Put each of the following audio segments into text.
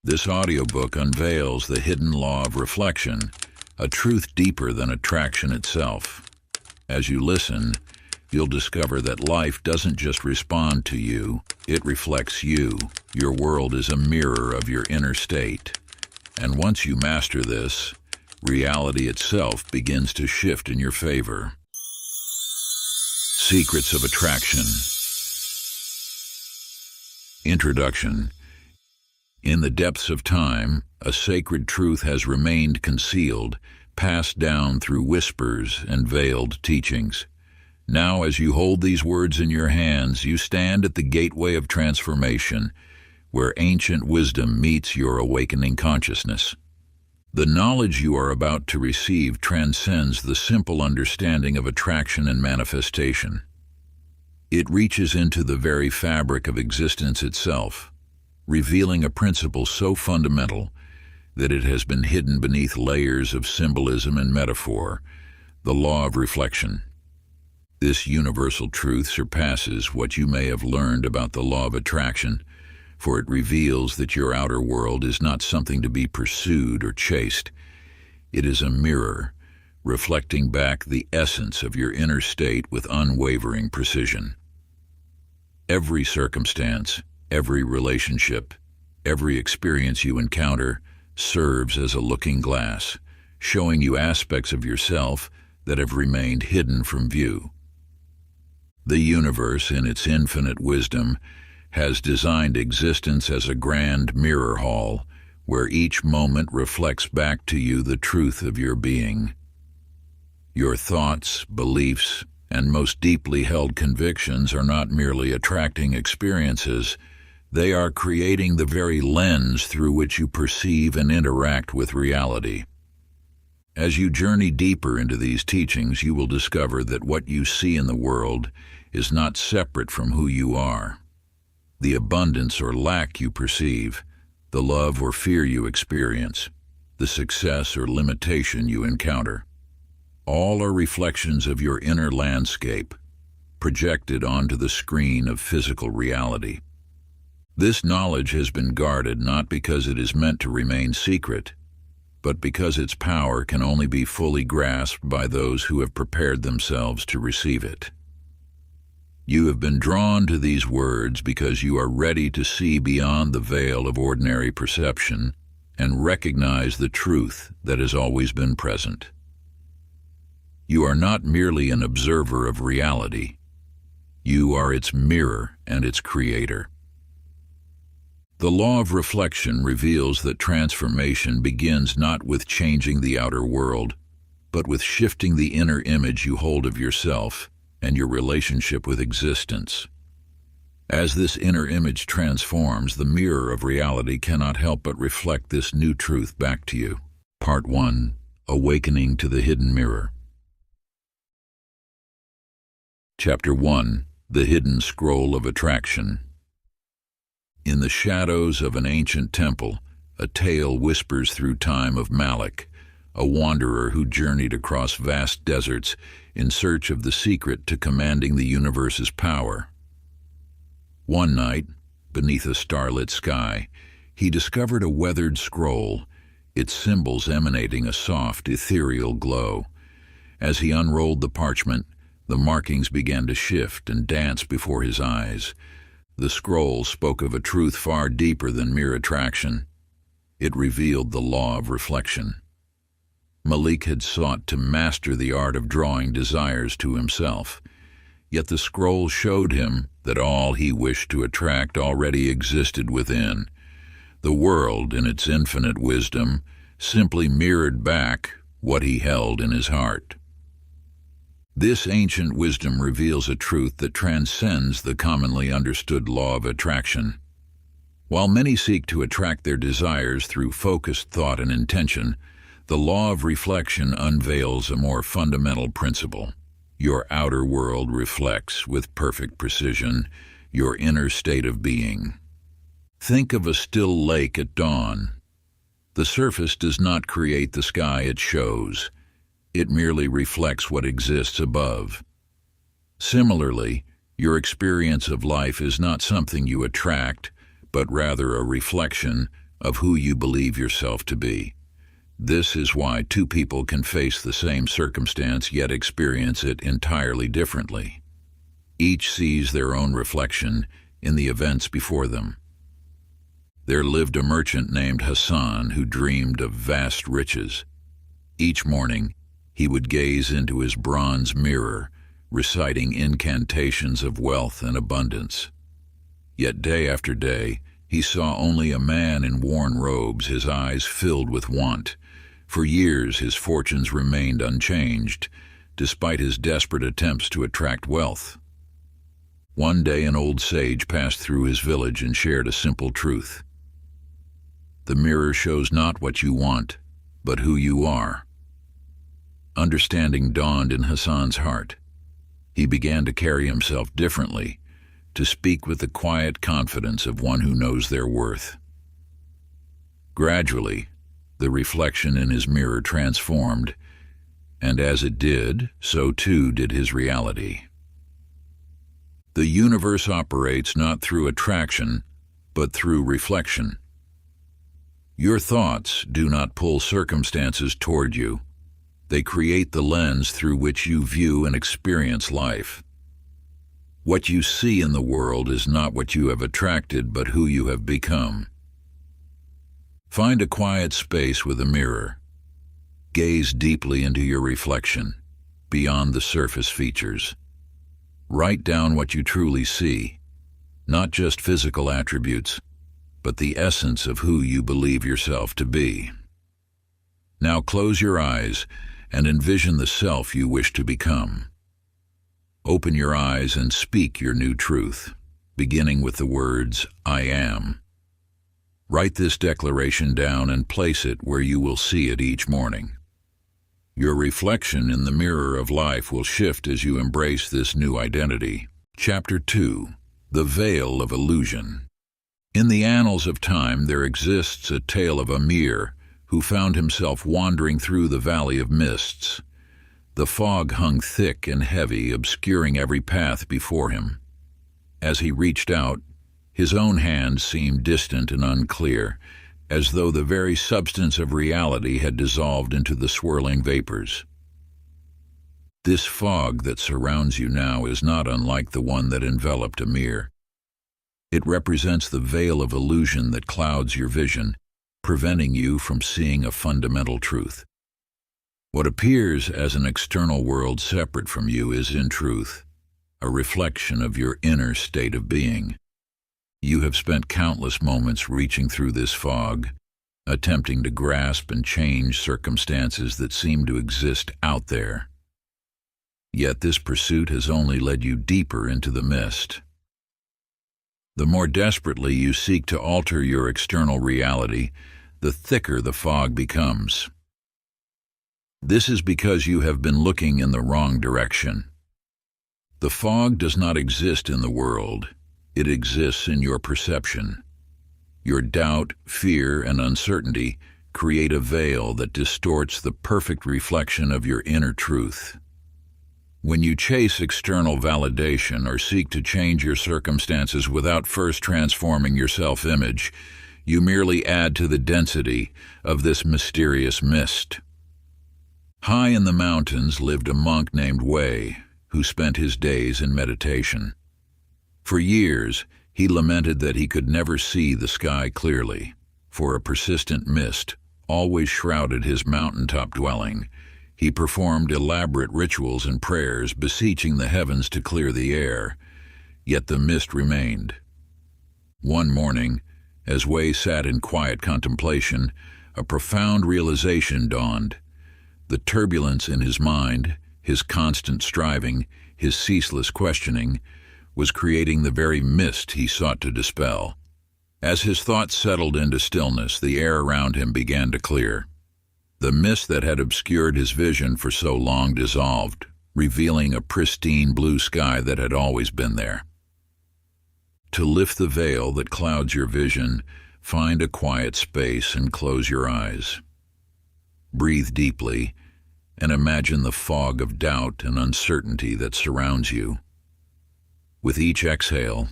This audiobook unveils the hidden law of reflection, a truth deeper than attraction itself. As you listen, you'll discover that life doesn't just respond to you, it reflects you. Your world is a mirror of your inner state. And once you master this, reality itself begins to shift in your favor. Secrets of Attraction. Introduction. In the depths of time, a sacred truth has remained concealed, passed down through whispers and veiled teachings. Now, as you hold these words in your hands, you stand at the gateway of transformation, where ancient wisdom meets your awakening consciousness. The knowledge you are about to receive transcends the simple understanding of attraction and manifestation. It reaches into the very fabric of existence itself, revealing a principle so fundamental that it has been hidden beneath layers of symbolism and metaphor, the law of reflection. This universal truth surpasses what you may have learned about the law of attraction, for it reveals that your outer world is not something to be pursued or chased. It is a mirror, reflecting back the essence of your inner state with unwavering precision. Every circumstance, every relationship, every experience you encounter serves as a looking glass, showing you aspects of yourself that have remained hidden from view. The universe, in its infinite wisdom, has designed existence as a grand mirror hall, where each moment reflects back to you the truth of your being. Your thoughts, beliefs, and most deeply held convictions are not merely attracting experiences, they are creating the very lens through which you perceive and interact with reality. As you journey deeper into these teachings, you will discover that what you see in the world is not separate from who you are. The abundance or lack you perceive, the love or fear you experience, the success or limitation you encounter, all are reflections of your inner landscape, projected onto the screen of physical reality. This knowledge has been guarded not because it is meant to remain secret, but because its power can only be fully grasped by those who have prepared themselves to receive it. You have been drawn to these words because you are ready to see beyond the veil of ordinary perception and recognize the truth that has always been present. You are not merely an observer of reality. You are its mirror and its creator. The law of reflection reveals that transformation begins not with changing the outer world, but with shifting the inner image you hold of yourself and your relationship with existence. As this inner image transforms, the mirror of reality cannot help but reflect this new truth back to you. Part 1. Awakening to the Hidden Mirror. Chapter 1. The Hidden Scroll of Attraction. In the shadows of an ancient temple, a tale whispers through time of Malik, a wanderer who journeyed across vast deserts in search of the secret to commanding the universe's power. One night, beneath a starlit sky, he discovered a weathered scroll, its symbols emanating a soft, ethereal glow. As he unrolled the parchment, the markings began to shift and dance before his eyes. The scroll spoke of a truth far deeper than mere attraction. It revealed the law of reflection. Malik had sought to master the art of drawing desires to himself, yet the scroll showed him that all he wished to attract already existed within. The world, in its infinite wisdom, simply mirrored back what he held in his heart. This ancient wisdom reveals a truth that transcends the commonly understood law of attraction. While many seek to attract their desires through focused thought and intention, the law of reflection unveils a more fundamental principle. Your outer world reflects, with perfect precision, your inner state of being. Think of a still lake at dawn. The surface does not create the sky it shows. It merely reflects what exists above. Similarly, your experience of life is not something you attract, but rather a reflection, of who you believe yourself to be. This is why two people can face the same circumstance yet experience it entirely differently. Each sees their own reflection in the events before them. There lived a merchant named Hassan who dreamed of vast riches. Each morning, he would gaze into his bronze mirror, reciting incantations of wealth and abundance. Yet day after day, he saw only a man in worn robes, his eyes filled with want. For years, his fortunes remained unchanged, despite his desperate attempts to attract wealth. One day, an old sage passed through his village and shared a simple truth. The mirror shows not what you want, but who you are. Understanding dawned in Hassan's heart. He began to carry himself differently, to speak with the quiet confidence of one who knows their worth. Gradually, the reflection in his mirror transformed, and as it did, so too did his reality. The universe operates not through attraction, but through reflection. Your thoughts do not pull circumstances toward you. They create the lens through which you view and experience life. What you see in the world is not what you have attracted, but who you have become. Find a quiet space with a mirror. Gaze deeply into your reflection, beyond the surface features. Write down what you truly see, not just physical attributes, but the essence of who you believe yourself to be. Now close your eyes and envision the self you wish to become. Open your eyes and speak your new truth, beginning with the words, "I am." Write this declaration down and place it where you will see it each morning. Your reflection in the mirror of life will shift as you embrace this new identity. Chapter 2: The Veil of Illusion. In the annals of time there exists a tale of Amir who found himself wandering through the valley of mists. The fog hung thick and heavy, obscuring every path before him. As he reached out, his own hand seemed distant and unclear, as though the very substance of reality had dissolved into the swirling vapors. This fog that surrounds you now is not unlike the one that enveloped Amir. It represents the veil of illusion that clouds your vision, preventing you from seeing a fundamental truth. What appears as an external world separate from you is, in truth, a reflection of your inner state of being. You have spent countless moments reaching through this fog, attempting to grasp and change circumstances that seem to exist out there. Yet this pursuit has only led you deeper into the mist. The more desperately you seek to alter your external reality, the thicker the fog becomes. This is because you have been looking in the wrong direction. The fog does not exist in the world. It exists in your perception. Your doubt, fear, and uncertainty create a veil that distorts the perfect reflection of your inner truth. When you chase external validation or seek to change your circumstances without first transforming your self-image, you merely add to the density of this mysterious mist. High in the mountains lived a monk named Wei, who spent his days in meditation. For years, he lamented that he could never see the sky clearly, for a persistent mist always shrouded his mountaintop dwelling. He performed elaborate rituals and prayers, beseeching the heavens to clear the air, yet the mist remained. One morning, as Wei sat in quiet contemplation, a profound realization dawned. The turbulence in his mind, his constant striving, his ceaseless questioning, was creating the very mist he sought to dispel. As his thoughts settled into stillness, the air around him began to clear. The mist that had obscured his vision for so long dissolved, revealing a pristine blue sky that had always been there. To lift the veil that clouds your vision, find a quiet space and close your eyes. Breathe deeply and imagine the fog of doubt and uncertainty that surrounds you. With each exhale,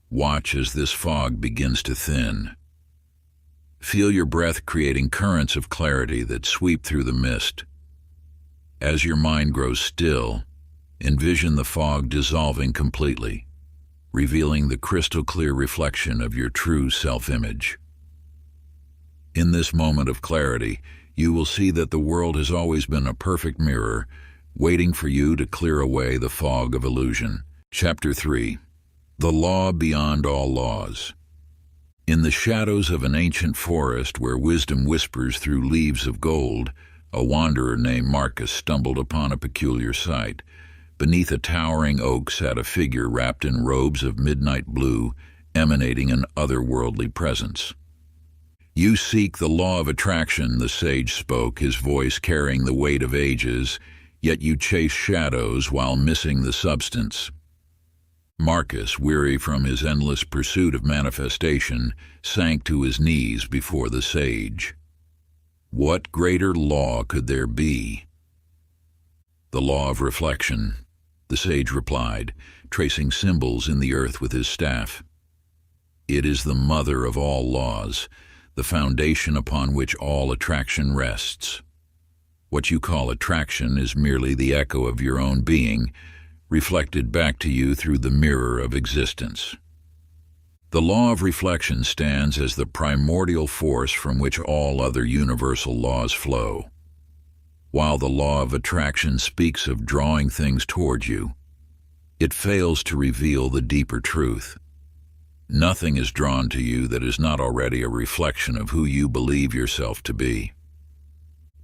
watch as this fog begins to thin. Feel your breath creating currents of clarity that sweep through the mist. As your mind grows still, envision the fog dissolving completely, revealing the crystal-clear reflection of your true self-image. In this moment of clarity, you will see that the world has always been a perfect mirror, waiting for you to clear away the fog of illusion. Chapter 3. The Law Beyond All Laws. In the shadows of an ancient forest where wisdom whispers through leaves of gold, a wanderer named Marcus stumbled upon a peculiar sight. Beneath a towering oak sat a figure wrapped in robes of midnight blue, emanating an otherworldly presence. "You seek the law of attraction," the sage spoke, his voice carrying the weight of ages, "yet you chase shadows while missing the substance." Marcus, weary from his endless pursuit of manifestation, sank to his knees before the sage. What greater law could there be? "The law of reflection," the sage replied, tracing symbols in the earth with his staff. "It is the mother of all laws, the foundation upon which all attraction rests. What you call attraction is merely the echo of your own being, reflected back to you through the mirror of existence. The law of reflection stands as the primordial force from which all other universal laws flow. While the law of attraction speaks of drawing things toward you, it fails to reveal the deeper truth. Nothing is drawn to you that is not already a reflection of who you believe yourself to be.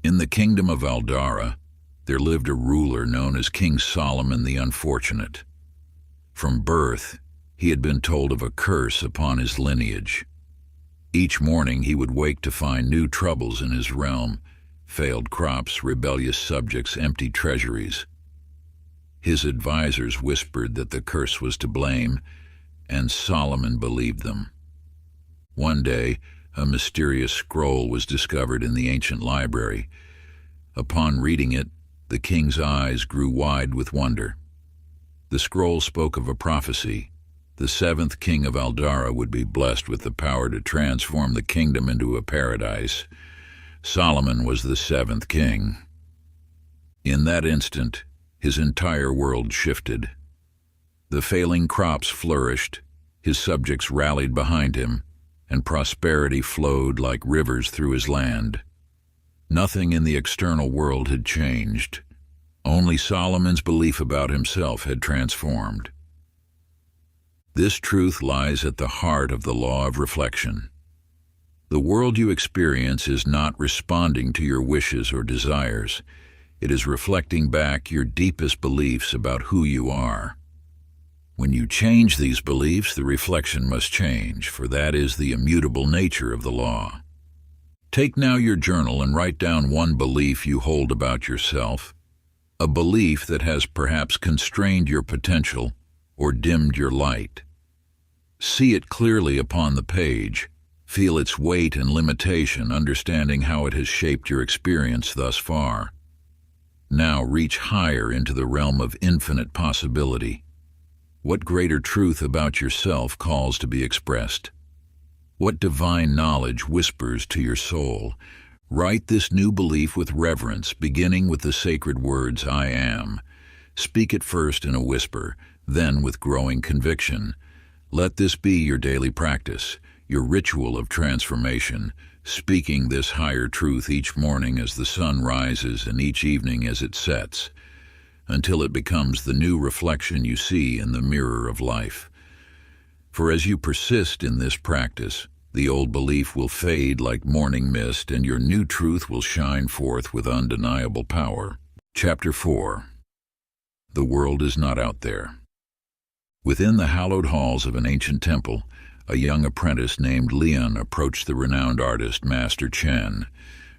In the kingdom of Aldara, there lived a ruler known as King Solomon the Unfortunate. From birth, he had been told of a curse upon his lineage. Each morning he would wake to find new troubles in his realm: failed crops, rebellious subjects, empty treasuries. His advisors whispered that the curse was to blame, and Solomon believed them. One day, a mysterious scroll was discovered in the ancient library. Upon reading it, the king's eyes grew wide with wonder. The scroll spoke of a prophecy. The seventh king of Aldara would be blessed with the power to transform the kingdom into a paradise. Solomon was the seventh king. In that instant, his entire world shifted. The failing crops flourished, his subjects rallied behind him, and prosperity flowed like rivers through his land. Nothing in the external world had changed. Only Solomon's belief about himself had transformed. This truth lies at the heart of the law of reflection. The world you experience is not responding to your wishes or desires. It is reflecting back your deepest beliefs about who you are. When you change these beliefs, the reflection must change, for that is the immutable nature of the law. Take now your journal and write down one belief you hold about yourself, a belief that has perhaps constrained your potential or dimmed your light. See it clearly upon the page, feel its weight and limitation, understanding how it has shaped your experience thus far. Now reach higher into the realm of infinite possibility. What greater truth about yourself calls to be expressed? What divine knowledge whispers to your soul? Write this new belief with reverence, beginning with the sacred words, "I am." Speak it first in a whisper, then with growing conviction. Let this be your daily practice, your ritual of transformation, speaking this higher truth each morning as the sun rises and each evening as it sets, until it becomes the new reflection you see in the mirror of life. For as you persist in this practice, the old belief will fade like morning mist, and your new truth will shine forth with undeniable power. Chapter 4. The world is not out there. Within the hallowed halls of an ancient temple, a young apprentice named Leon approached the renowned artist, Master Chen.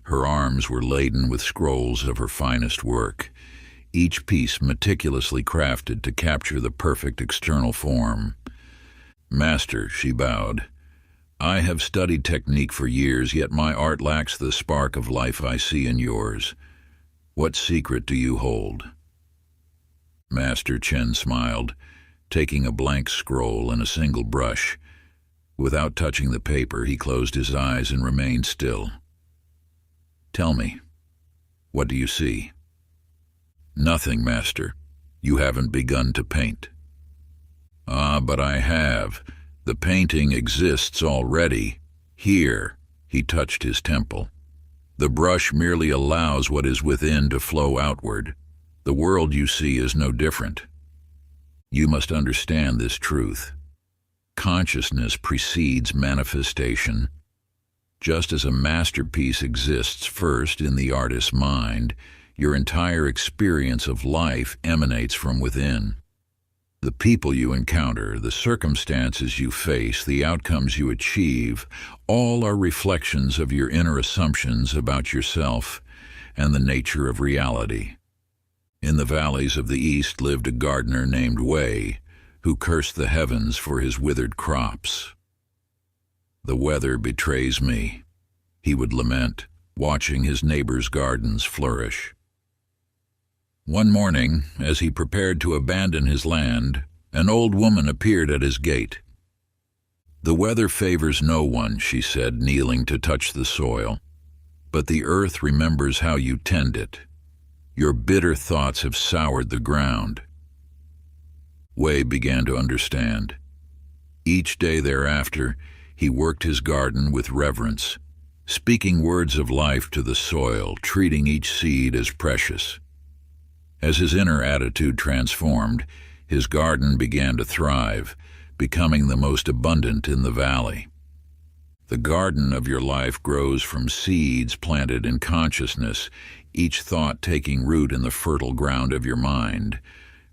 Her arms were laden with scrolls of her finest work, each piece meticulously crafted to capture the perfect external form. "Master," she bowed, "I have studied technique for years, yet my art lacks the spark of life I see in yours. What secret do you hold?" Master Chen smiled, taking a blank scroll and a single brush. Without touching the paper, he closed his eyes and remained still. "Tell me, what do you see?" "Nothing, master. You haven't begun to paint." "Ah, but I have. The painting exists already. Here." He touched his temple. "The brush merely allows what is within to flow outward. The world you see is no different. You must understand this truth. Consciousness precedes manifestation. Just as a masterpiece exists first in the artist's mind, your entire experience of life emanates from within. The people you encounter, the circumstances you face, the outcomes you achieve, all are reflections of your inner assumptions about yourself and the nature of reality. In the valleys of the East lived a gardener named Wei, who cursed the heavens for his withered crops. "The weather betrays me," he would lament, watching his neighbors' gardens flourish. One morning, as he prepared to abandon his land, an old woman appeared at his gate. "The weather favors no one," she said, kneeling to touch the soil, "but the earth remembers how you tend it. Your bitter thoughts have soured the ground." Wei began to understand. Each day thereafter, he worked his garden with reverence, speaking words of life to the soil, treating each seed as precious. As his inner attitude transformed, his garden began to thrive, becoming the most abundant in the valley. The garden of your life grows from seeds planted in consciousness, each thought taking root in the fertile ground of your mind.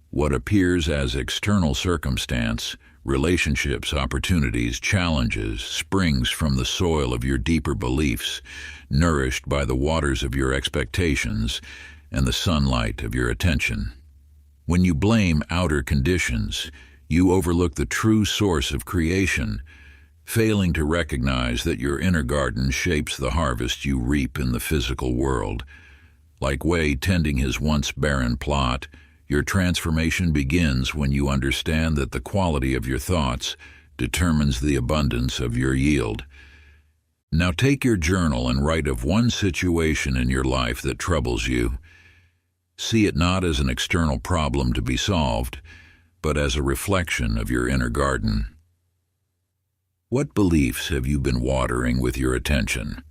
What appears as external circumstance, relationships, opportunities, challenges, springs from the soil of your deeper beliefs, nourished by the waters of your expectations and the sunlight of your attention. When you blame outer conditions, you overlook the true source of creation, failing to recognize that your inner garden shapes the harvest you reap in the physical world. Like Wei tending his once barren plot, your transformation begins when you understand that the quality of your thoughts determines the abundance of your yield. Now take your journal and write of one situation in your life that troubles you. See it not as an external problem to be solved, but as a reflection of your inner garden. What beliefs have you been watering with your attention?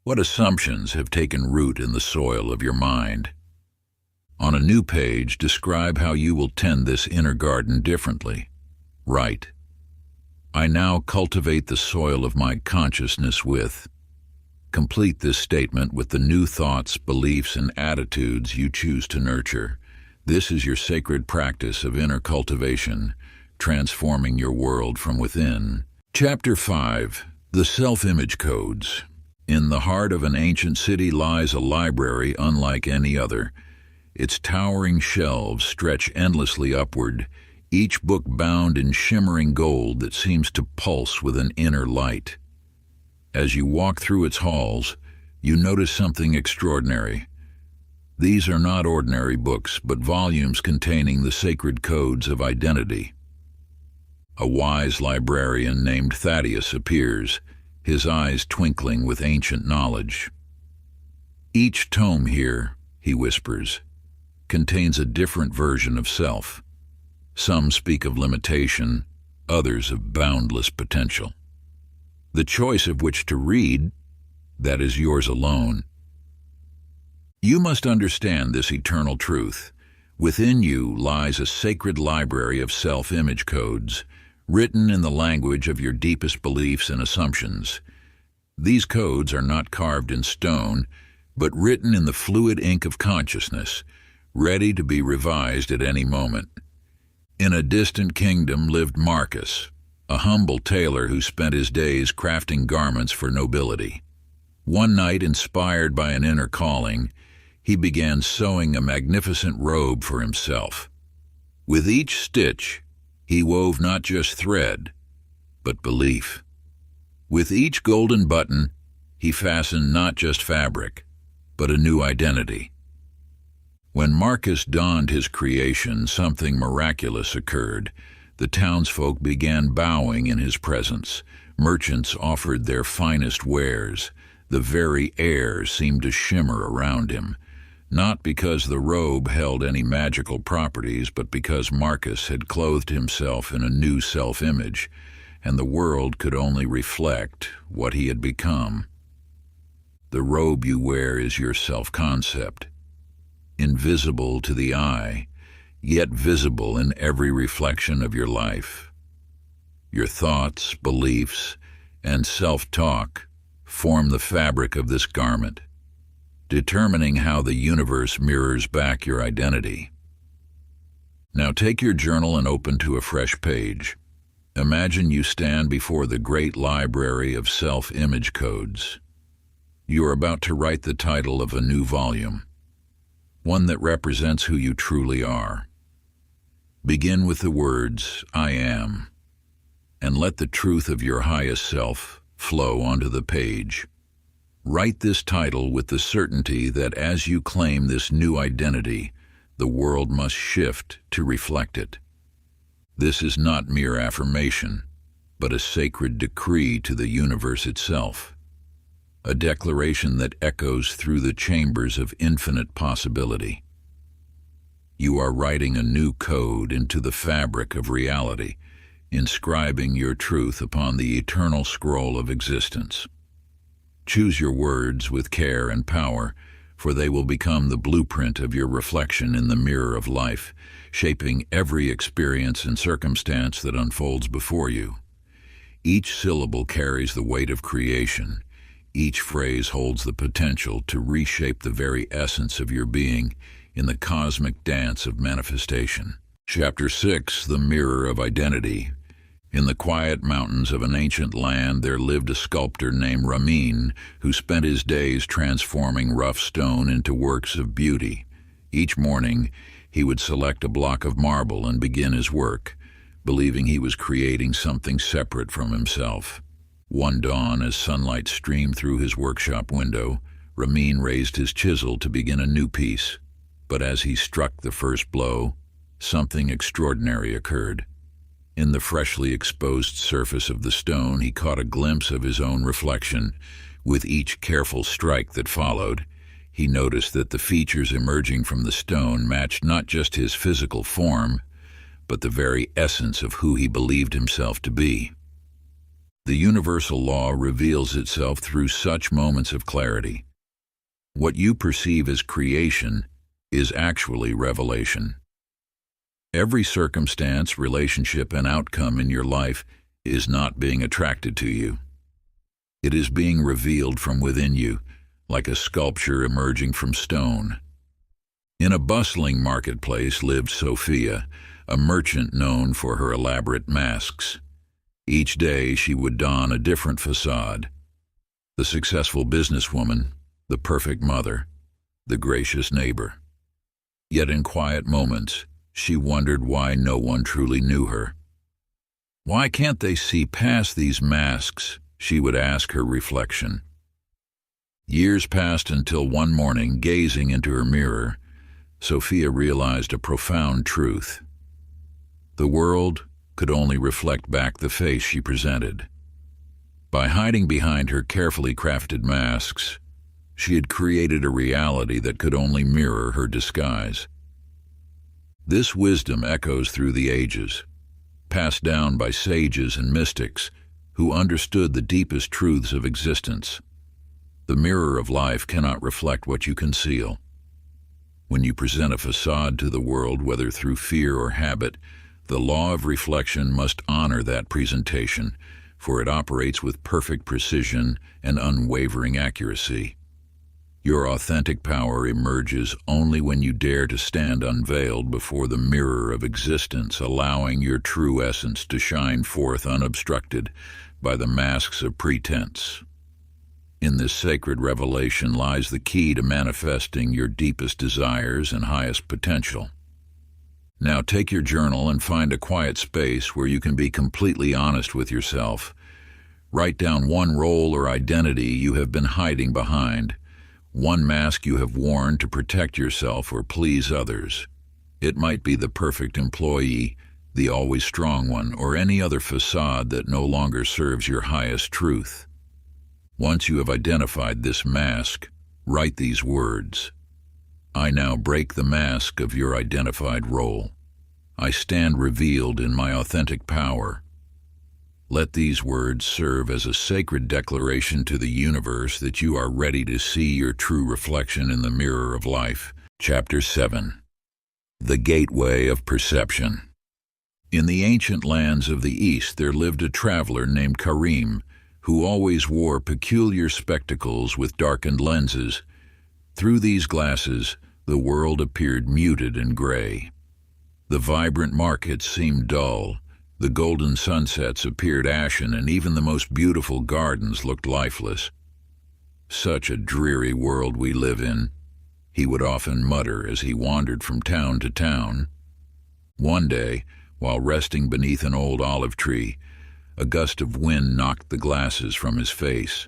What assumptions have taken root in the soil of your mind? On a new page, describe how you will tend this inner garden differently. Write, "I now cultivate the soil of my consciousness with." Complete this statement with the new thoughts, beliefs, and attitudes you choose to nurture. This is your sacred practice of inner cultivation, transforming your world from within. Chapter 5. The Self-Image Codes. In the heart of an ancient city lies a library unlike any other. Its towering shelves stretch endlessly upward, each book bound in shimmering gold that seems to pulse with an inner light. As you walk through its halls, you notice something extraordinary. These are not ordinary books, but volumes containing the sacred codes of identity. A wise librarian named Thaddeus appears, his eyes twinkling with ancient knowledge. "Each tome here," he whispers, "contains a different version of self. Some speak of limitation, others of boundless potential. The choice of which to read, that is yours alone. You must understand this eternal truth. Within you lies a sacred library of self-image codes, written in the language of your deepest beliefs and assumptions. These codes are not carved in stone, but written in the fluid ink of consciousness, ready to be revised at any moment. In a distant kingdom lived Marcus, a humble tailor who spent his days crafting garments for nobility. One night, inspired by an inner calling, he began sewing a magnificent robe for himself. With each stitch, he wove not just thread, but belief. With each golden button, he fastened not just fabric, but a new identity. When Marcus donned his creation, something miraculous occurred. The townsfolk began bowing in his presence, Merchants offered their finest wares. The very air seemed to shimmer around him, not because the robe held any magical properties, but because Marcus had clothed himself in a new self-image, and the world could only reflect what he had become. The robe you wear is your self-concept, invisible to the eye, yet visible in every reflection of your life. Your thoughts, beliefs, and self-talk form the fabric of this garment, determining how the universe mirrors back your identity. Now take your journal and open to a fresh page. Imagine you stand before the great library of self-image codes. You are about to write the title of a new volume, one that represents who you truly are. Begin with the words, "I am," and let the truth of your highest self flow onto the page. Write this title with the certainty that as you claim this new identity, the world must shift to reflect it. This is not mere affirmation, but a sacred decree to the universe itself, a declaration that echoes through the chambers of infinite possibility. You are writing a new code into the fabric of reality, inscribing your truth upon the eternal scroll of existence. Choose your words with care and power, for they will become the blueprint of your reflection in the mirror of life, shaping every experience and circumstance that unfolds before you. Each syllable carries the weight of creation. Each phrase holds the potential to reshape the very essence of your being in the cosmic dance of manifestation. Chapter 6, The Mirror of Identity. In the quiet mountains of an ancient land there lived a sculptor named Ramin, who spent his days transforming rough stone into works of beauty. Each morning, he would select a block of marble and begin his work, believing he was creating something separate from himself. One dawn, as sunlight streamed through his workshop window, Ramin raised his chisel to begin a new piece. But as he struck the first blow, something extraordinary occurred. In the freshly exposed surface of the stone, he caught a glimpse of his own reflection. With each careful strike that followed, he noticed that the features emerging from the stone matched not just his physical form, but the very essence of who he believed himself to be. The universal law reveals itself through such moments of clarity. What you perceive as creation is actually revelation. Every circumstance, relationship, and outcome in your life is not being attracted to you. It is being revealed from within you, like a sculpture emerging from stone. In a bustling marketplace lived Sophia, a merchant known for her elaborate masks. Each day she would don a different facade. The successful businesswoman, the perfect mother, the gracious neighbor. Yet in quiet moments, she wondered why no one truly knew her. "Why can't they see past these masks?" she would ask her reflection. Years passed until one morning, gazing into her mirror, Sophia realized a profound truth. The world could only reflect back the face she presented. By hiding behind her carefully crafted masks, she had created a reality that could only mirror her disguise. This wisdom echoes through the ages, passed down by sages and mystics who understood the deepest truths of existence. The mirror of life cannot reflect what you conceal. When you present a facade to the world, whether through fear or habit, the law of reflection must honor that presentation, for it operates with perfect precision and unwavering accuracy. Your authentic power emerges only when you dare to stand unveiled before the mirror of existence, allowing your true essence to shine forth unobstructed by the masks of pretense. In this sacred revelation lies the key to manifesting your deepest desires and highest potential. Now take your journal and find a quiet space where you can be completely honest with yourself. Write down one role or identity you have been hiding behind, one mask you have worn to protect yourself or please others. It might be the perfect employee, the always strong one, or any other facade that no longer serves your highest truth. Once you have identified this mask, write these words: I now break the mask of your identified role. I stand revealed in my authentic power. Let these words serve as a sacred declaration to the universe that you are ready to see your true reflection in the mirror of life. Chapter 7. The Gateway of Perception. In the ancient lands of the East there lived a traveler named Karim, who always wore peculiar spectacles with darkened lenses. Through these glasses, the world appeared muted and gray. The vibrant markets seemed dull, the golden sunsets appeared ashen, and even the most beautiful gardens looked lifeless. Such a dreary world we live in, he would often mutter as he wandered from town to town. One day, while resting beneath an old olive tree, a gust of wind knocked the glasses from his face.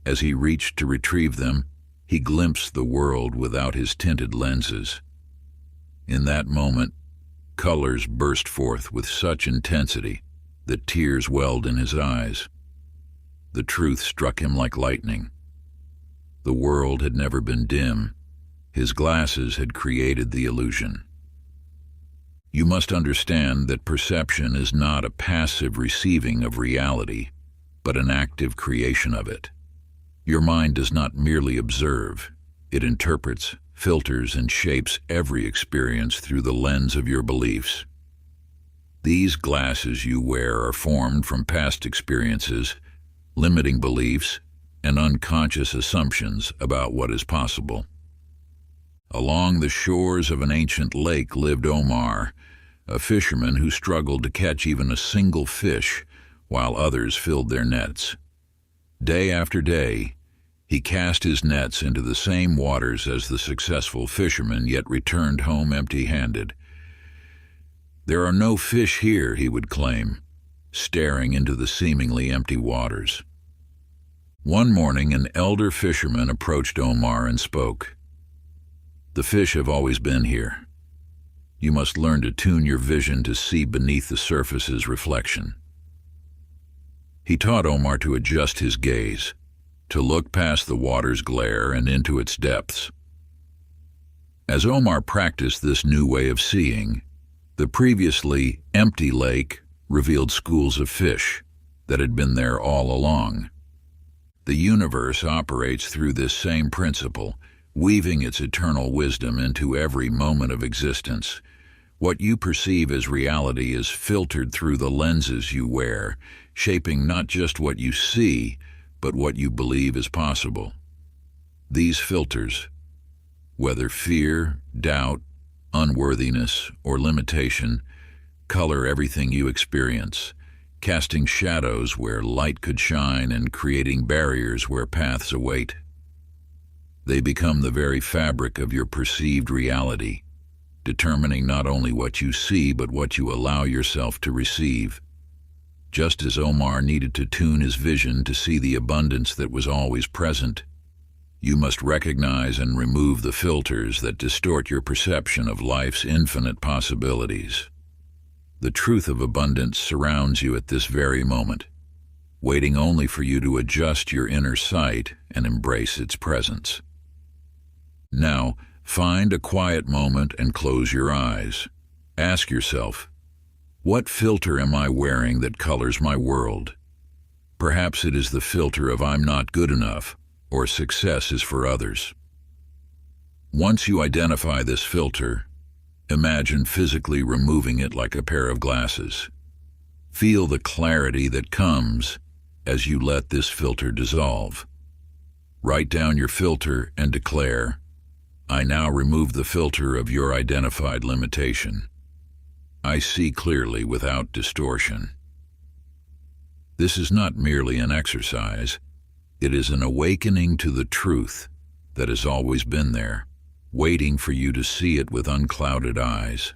As he reached to retrieve them, he glimpsed the world without his tinted lenses. In that moment, colors burst forth with such intensity that tears welled in his eyes. The truth struck him like lightning. The world had never been dim. His glasses had created the illusion. You must understand that perception is not a passive receiving of reality, but an active creation of it. Your mind does not merely observe, it interprets, filters, and shapes every experience through the lens of your beliefs. These glasses you wear are formed from past experiences, limiting beliefs, and unconscious assumptions about what is possible. Along the shores of an ancient lake lived Omar, a fisherman who struggled to catch even a single fish while others filled their nets. Day after day, he cast his nets into the same waters as the successful fisherman, yet returned home empty-handed. "There are no fish here," he would claim, staring into the seemingly empty waters. One morning, an elder fisherman approached Omar and spoke. "The fish have always been here. You must learn to tune your vision to see beneath the surface's reflection." He taught Omar to adjust his gaze, to look past the water's glare and into its depths. As Omar practiced this new way of seeing, the previously empty lake revealed schools of fish that had been there all along. The universe operates through this same principle, weaving its eternal wisdom into every moment of existence. What you perceive as reality is filtered through the lenses you wear, shaping not just what you see, but what you believe is possible. These filters, whether fear, doubt, unworthiness, or limitation, color everything you experience, casting shadows where light could shine and creating barriers where paths await. They become the very fabric of your perceived reality, determining not only what you see but what you allow yourself to receive. Just as Omar needed to tune his vision to see the abundance that was always present, you must recognize and remove the filters that distort your perception of life's infinite possibilities. The truth of abundance surrounds you at this very moment, waiting only for you to adjust your inner sight and embrace its presence. Now, find a quiet moment and close your eyes. Ask yourself, what filter am I wearing that colors my world? Perhaps it is the filter of "I'm not good enough" or "success is for others." Once you identify this filter, imagine physically removing it like a pair of glasses. Feel the clarity that comes as you let this filter dissolve. Write down your filter and declare, "I now remove the filter of your identified limitation. I see clearly without distortion." This is not merely an exercise, it is an awakening to the truth that has always been there, waiting for you to see it with unclouded eyes.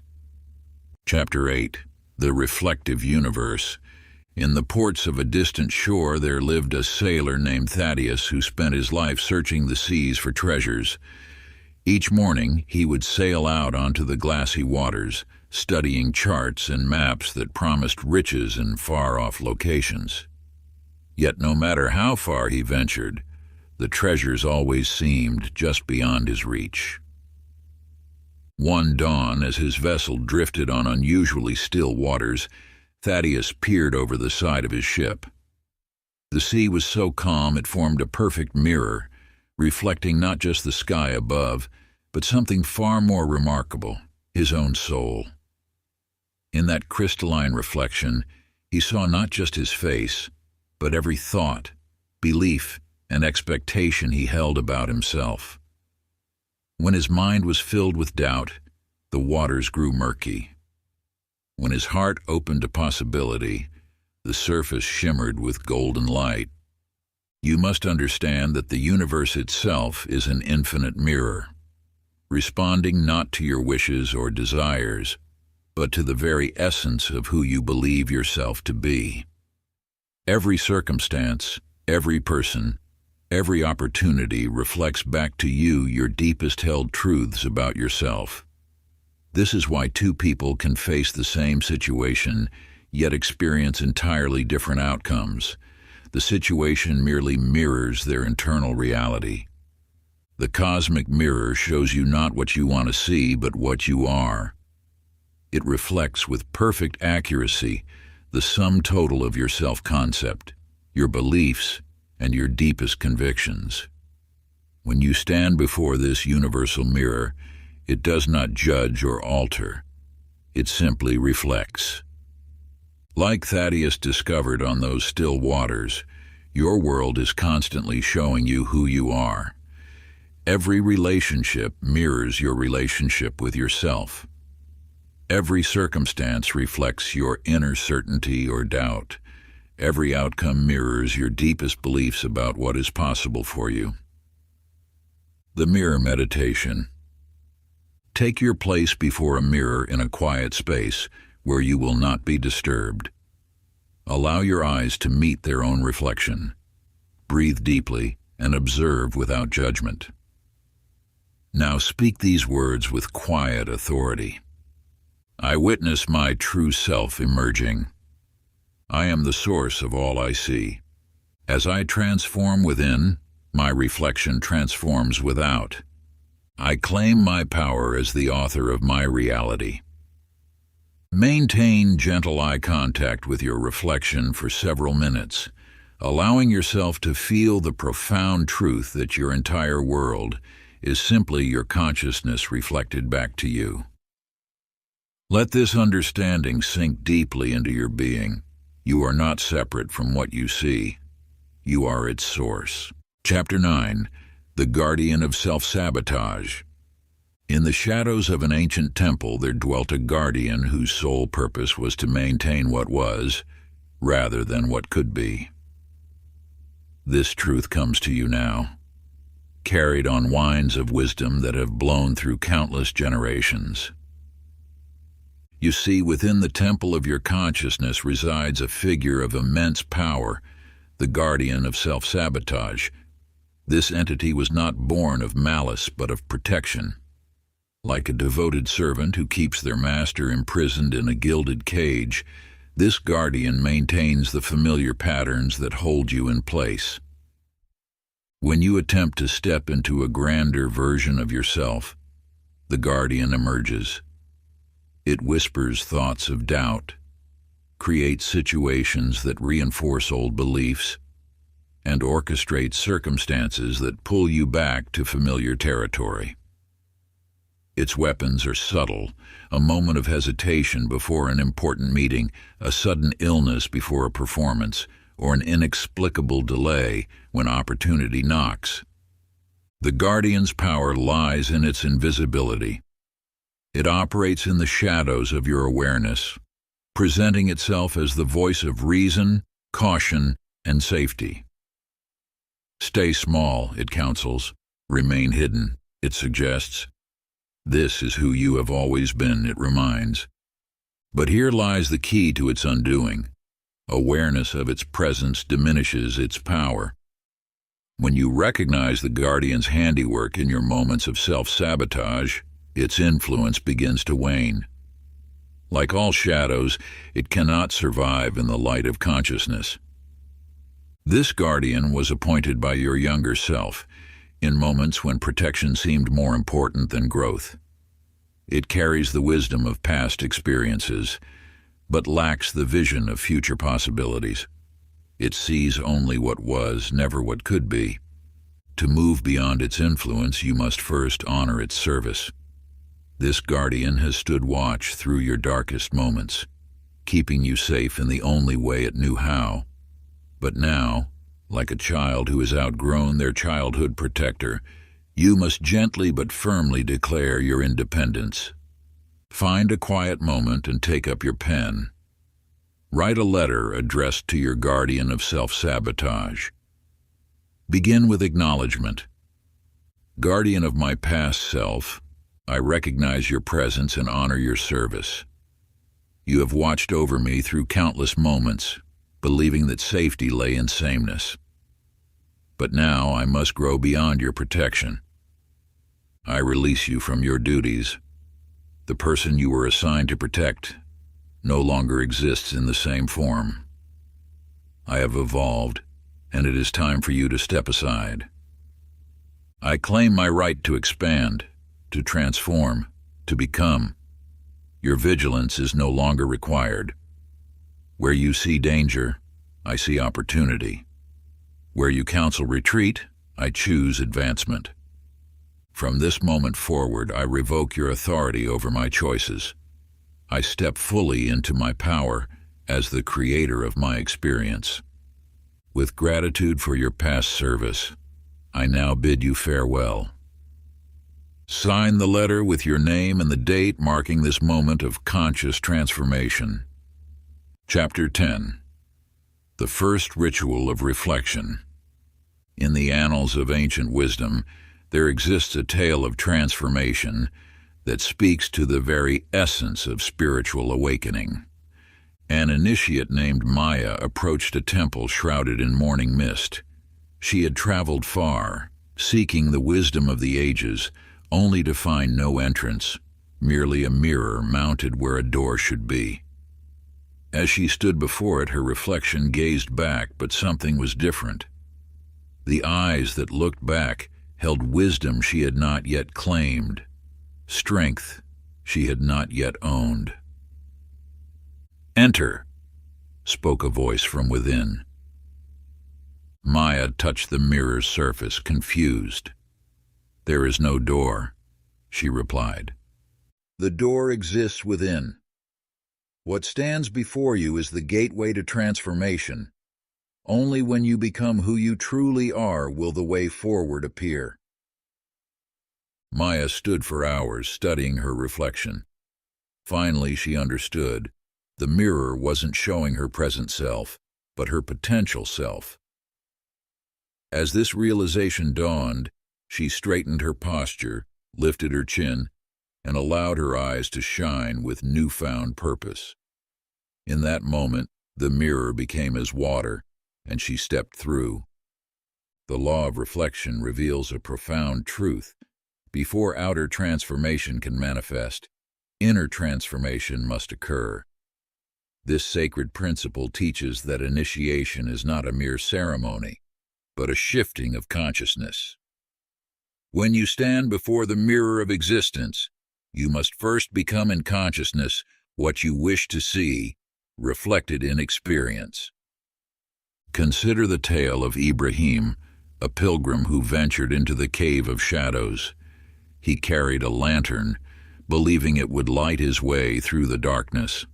Chapter 8. The Reflective Universe. In the ports of a distant shore there lived a sailor named Thaddeus who spent his life searching the seas for treasures. Each morning he would sail out onto the glassy waters, studying charts and maps that promised riches in far-off locations. Yet no matter how far he ventured, the treasures always seemed just beyond his reach. One dawn, as his vessel drifted on unusually still waters, Thaddeus peered over the side of his ship. The sea was so calm it formed a perfect mirror, reflecting not just the sky above, but something far more remarkable, his own soul. In that crystalline reflection, he saw not just his face, but every thought, belief, and expectation he held about himself. When his mind was filled with doubt, the waters grew murky. When his heart opened to possibility, the surface shimmered with golden light. You must understand that the universe itself is an infinite mirror, responding not to your wishes or desires, but to the very essence of who you believe yourself to be. Every circumstance, every person, every opportunity reflects back to you your deepest held truths about yourself. This is why two people can face the same situation, yet experience entirely different outcomes. The situation merely mirrors their internal reality. The cosmic mirror shows you not what you want to see, but what you are. It reflects with perfect accuracy the sum total of your self-concept, your beliefs, and your deepest convictions. When you stand before this universal mirror, it does not judge or alter. It simply reflects. Like Thaddeus discovered on those still waters, your world is constantly showing you who you are. Every relationship mirrors your relationship with yourself. Every circumstance reflects your inner certainty or doubt. Every outcome mirrors your deepest beliefs about what is possible for you. The Mirror Meditation. Take your place before a mirror in a quiet space where you will not be disturbed. Allow your eyes to meet their own reflection. Breathe deeply and observe without judgment. Now speak these words with quiet authority. I witness my true self emerging. I am the source of all I see. As I transform within, my reflection transforms without. I claim my power as the author of my reality. Maintain gentle eye contact with your reflection for several minutes, allowing yourself to feel the profound truth that your entire world is simply your consciousness reflected back to you. Let this understanding sink deeply into your being. You are not separate from what you see. You are its source. Chapter 9. The Guardian of Self-Sabotage. In the shadows of an ancient temple there dwelt a guardian whose sole purpose was to maintain what was, rather than what could be. This truth comes to you now, carried on winds of wisdom that have blown through countless generations. You see, within the temple of your consciousness resides a figure of immense power, the guardian of self-sabotage. This entity was not born of malice but of protection. Like a devoted servant who keeps their master imprisoned in a gilded cage, this guardian maintains the familiar patterns that hold you in place. When you attempt to step into a grander version of yourself, the guardian emerges. It whispers thoughts of doubt, creates situations that reinforce old beliefs, and orchestrates circumstances that pull you back to familiar territory. Its weapons are subtle, a moment of hesitation before an important meeting, a sudden illness before a performance, or an inexplicable delay when opportunity knocks. The guardian's power lies in its invisibility. It operates in the shadows of your awareness, presenting itself as the voice of reason, caution, and safety. Stay small, it counsels. Remain hidden, it suggests. This is who you have always been, it reminds. But here lies the key to its undoing. Awareness of its presence diminishes its power. When you recognize the guardian's handiwork in your moments of self-sabotage, its influence begins to wane. Like all shadows, it cannot survive in the light of consciousness. This guardian was appointed by your younger self, in moments when protection seemed more important than growth. It carries the wisdom of past experiences, but lacks the vision of future possibilities. It sees only what was, never what could be. To move beyond its influence, you must first honor its service. This guardian has stood watch through your darkest moments, keeping you safe in the only way it knew how. But now, like a child who has outgrown their childhood protector, you must gently but firmly declare your independence. Find a quiet moment and take up your pen. Write a letter addressed to your guardian of self-sabotage. Begin with acknowledgement. Guardian of my past self, I recognize your presence and honor your service. You have watched over me through countless moments, believing that safety lay in sameness. But now I must grow beyond your protection. I release you from your duties. The person you were assigned to protect no longer exists in the same form. I have evolved, and it is time for you to step aside. I claim my right to expand, to transform, to become. Your vigilance is no longer required. Where you see danger, I see opportunity. Where you counsel retreat, I choose advancement. From this moment forward, I revoke your authority over my choices. I step fully into my power as the creator of my experience. With gratitude for your past service, I now bid you farewell. Sign the letter with your name and the date marking this moment of conscious transformation. Chapter 10. The First Ritual of Reflection. In the annals of ancient wisdom, there exists a tale of transformation that speaks to the very essence of spiritual awakening. An initiate named Maya approached a temple shrouded in morning mist. She had traveled far, seeking the wisdom of the ages, only to find no entrance, merely a mirror mounted where a door should be. As she stood before it, her reflection gazed back, but something was different. The eyes that looked back held wisdom she had not yet claimed, strength she had not yet owned. "Enter," spoke a voice from within. Maya touched the mirror's surface, confused. "There is no door," she replied. "The door exists within. What stands before you is the gateway to transformation. Only when you become who you truly are will the way forward appear." Maya stood for hours studying her reflection. Finally, she understood. The mirror wasn't showing her present self, but her potential self. As this realization dawned, she straightened her posture, lifted her chin, and allowed her eyes to shine with newfound purpose. In that moment, the mirror became as water, and she stepped through. The law of reflection reveals a profound truth. Before outer transformation can manifest, inner transformation must occur. This sacred principle teaches that initiation is not a mere ceremony, but a shifting of consciousness. When you stand before the mirror of existence, you must first become in consciousness what you wish to see, reflected in experience. Consider the tale of Ibrahim, a pilgrim who ventured into the cave of shadows. He carried a lantern, believing it would light his way through the darkness.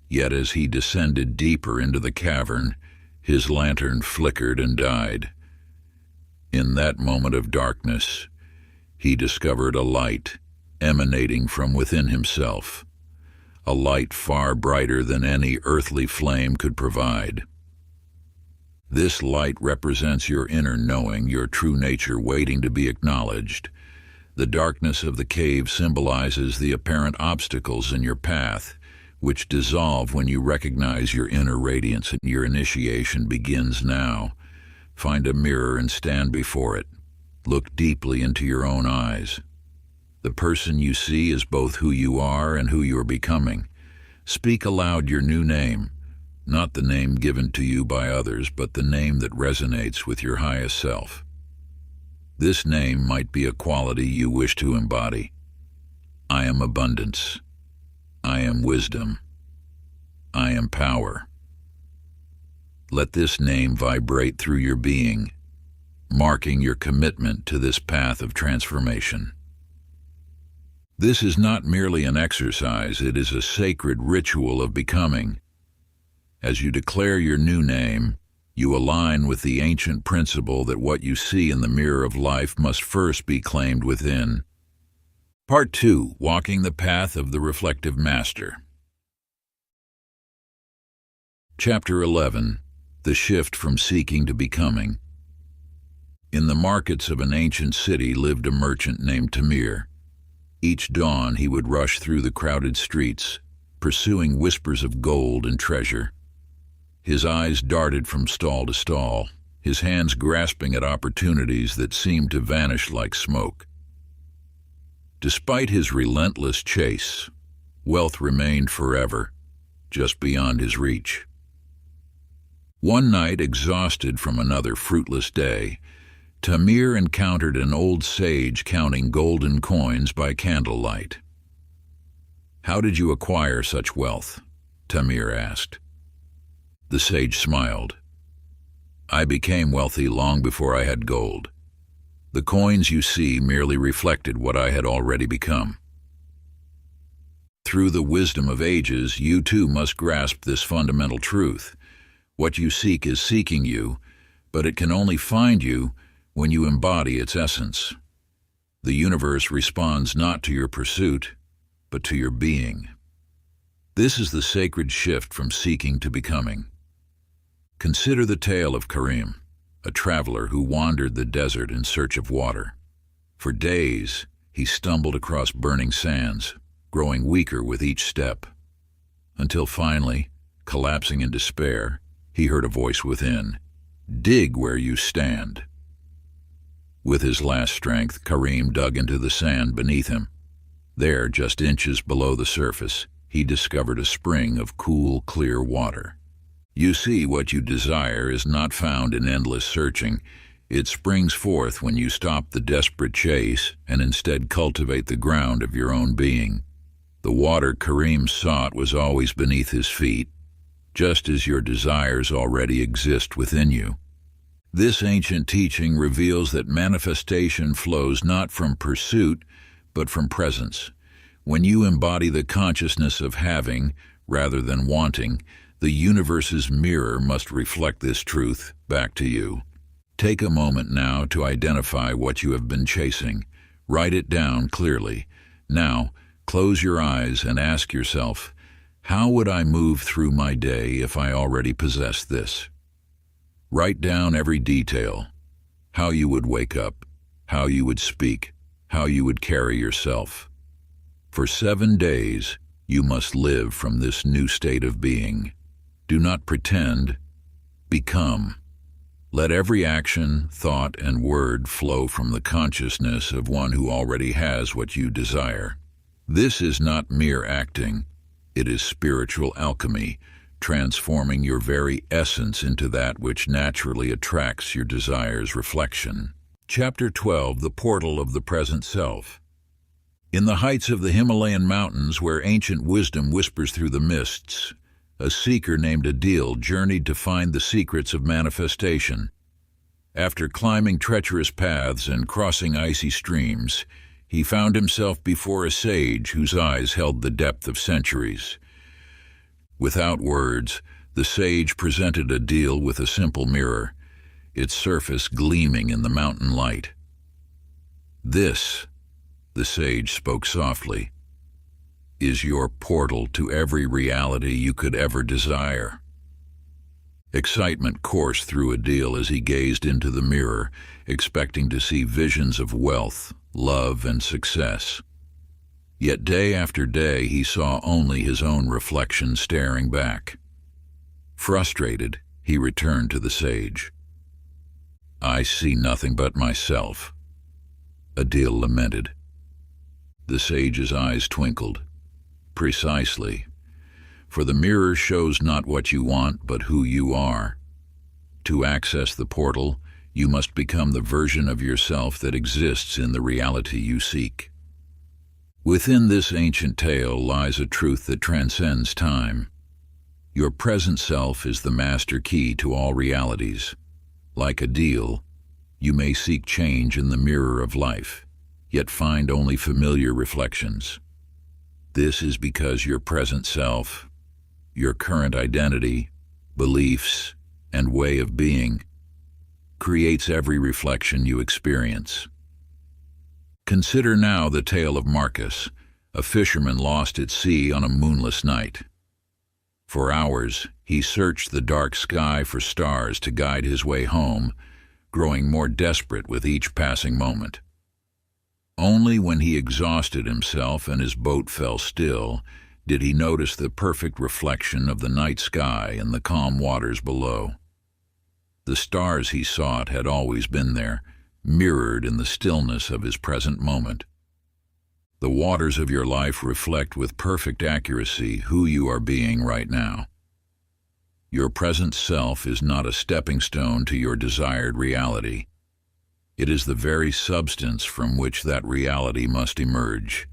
Yet as he descended deeper into the cavern, his lantern flickered and died. In that moment of darkness, he discovered a light emanating from within himself, a light far brighter than any earthly flame could provide. This light represents your inner knowing, your true nature waiting to be acknowledged. The darkness of the cave symbolizes the apparent obstacles in your path, which dissolve when you recognize your inner radiance, and your initiation begins now. Find a mirror and stand before it. Look deeply into your own eyes. The person you see is both who you are and who you're becoming. Speak aloud your new name, not the name given to you by others, but the name that resonates with your highest self. This name might be a quality you wish to embody. I am abundance. I am wisdom. I am power. Let this name vibrate through your being, marking your commitment to this path of transformation. This is not merely an exercise, it is a sacred ritual of becoming. As you declare your new name, you align with the ancient principle that what you see in the mirror of life must first be claimed within. Part 2. Walking the Path of the Reflective Master. Chapter 11. The Shift from Seeking to Becoming. In the markets of an ancient city lived a merchant named Tamir. Each dawn he would rush through the crowded streets, pursuing whispers of gold and treasure. His eyes darted from stall to stall, his hands grasping at opportunities that seemed to vanish like smoke. Despite his relentless chase, wealth remained forever, just beyond his reach. One night, exhausted from another fruitless day, Tamir encountered an old sage counting golden coins by candlelight. "How did you acquire such wealth?" Tamir asked. The sage smiled. "I became wealthy long before I had gold. The coins you see merely reflected what I had already become." Through the wisdom of ages, you too must grasp this fundamental truth. What you seek is seeking you, but it can only find you when you embody its essence. The universe responds not to your pursuit, but to your being. This is the sacred shift from seeking to becoming. Consider the tale of Karim, a traveler who wandered the desert in search of water. For days, he stumbled across burning sands, growing weaker with each step, until finally, collapsing in despair, he heard a voice within, "Dig where you stand." With his last strength, Karim dug into the sand beneath him. There, just inches below the surface, he discovered a spring of cool, clear water. You see, what you desire is not found in endless searching. It springs forth when you stop the desperate chase and instead cultivate the ground of your own being. The water Karim sought was always beneath his feet, just as your desires already exist within you. This ancient teaching reveals that manifestation flows not from pursuit, but from presence. When you embody the consciousness of having, rather than wanting, the universe's mirror must reflect this truth back to you. Take a moment now to identify what you have been chasing. Write it down clearly. Now, close your eyes and ask yourself, how would I move through my day if I already possessed this? Write down every detail, how you would wake up, how you would speak, how you would carry yourself. For 7 days, you must live from this new state of being. Do not pretend, become. Let every action, thought, and word flow from the consciousness of one who already has what you desire. This is not mere acting, it is spiritual alchemy, transforming your very essence into that which naturally attracts your desire's reflection. Chapter 12. The Portal of the Present Self. In the heights of the Himalayan mountains, where ancient wisdom whispers through the mists, a seeker named Adil journeyed to find the secrets of manifestation. After climbing treacherous paths and crossing icy streams, he found himself before a sage whose eyes held the depth of centuries. Without words, the sage presented Adil with a simple mirror, its surface gleaming in the mountain light. "This," the sage spoke softly, "is your portal to every reality you could ever desire." Excitement coursed through Adil as he gazed into the mirror, expecting to see visions of wealth, love, and success. Yet day after day he saw only his own reflection staring back. Frustrated, he returned to the sage. "I see nothing but myself," Adil lamented. The sage's eyes twinkled. "Precisely. For the mirror shows not what you want, but who you are. To access the portal, you must become the version of yourself that exists in the reality you seek. Within this ancient tale lies a truth that transcends time. Your present self is the master key to all realities. Like a deal, you may seek change in the mirror of life, yet find only familiar reflections. This is because your present self, your current identity, beliefs, and way of being creates every reflection you experience. Consider now the tale of Marcus, a fisherman lost at sea on a moonless night. For hours, he searched the dark sky for stars to guide his way home, growing more desperate with each passing moment. Only when he exhausted himself and his boat fell still did he notice the perfect reflection of the night sky in the calm waters below. The stars he sought had always been there, mirrored in the stillness of his present moment. The waters of your life reflect with perfect accuracy who you are being right now. Your present self is not a stepping stone to your desired reality. It is the very substance from which that reality must emerge.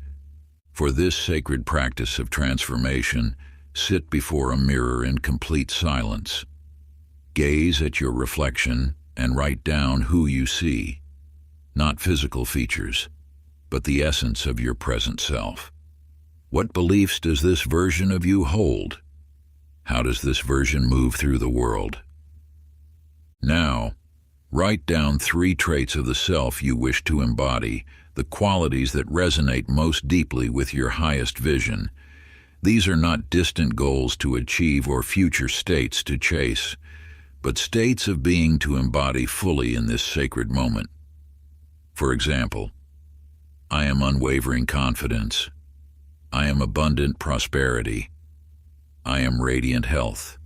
For this sacred practice of transformation, sit before a mirror in complete silence. Gaze at your reflection and write down who you see, not physical features, but the essence of your present self. What beliefs does this version of you hold? How does this version move through the world? Now, write down 3 traits of the self you wish to embody, the qualities that resonate most deeply with your highest vision. These are not distant goals to achieve or future states to chase, but states of being to embody fully in this sacred moment. For example, I am unwavering confidence. I am abundant prosperity. I am radiant health.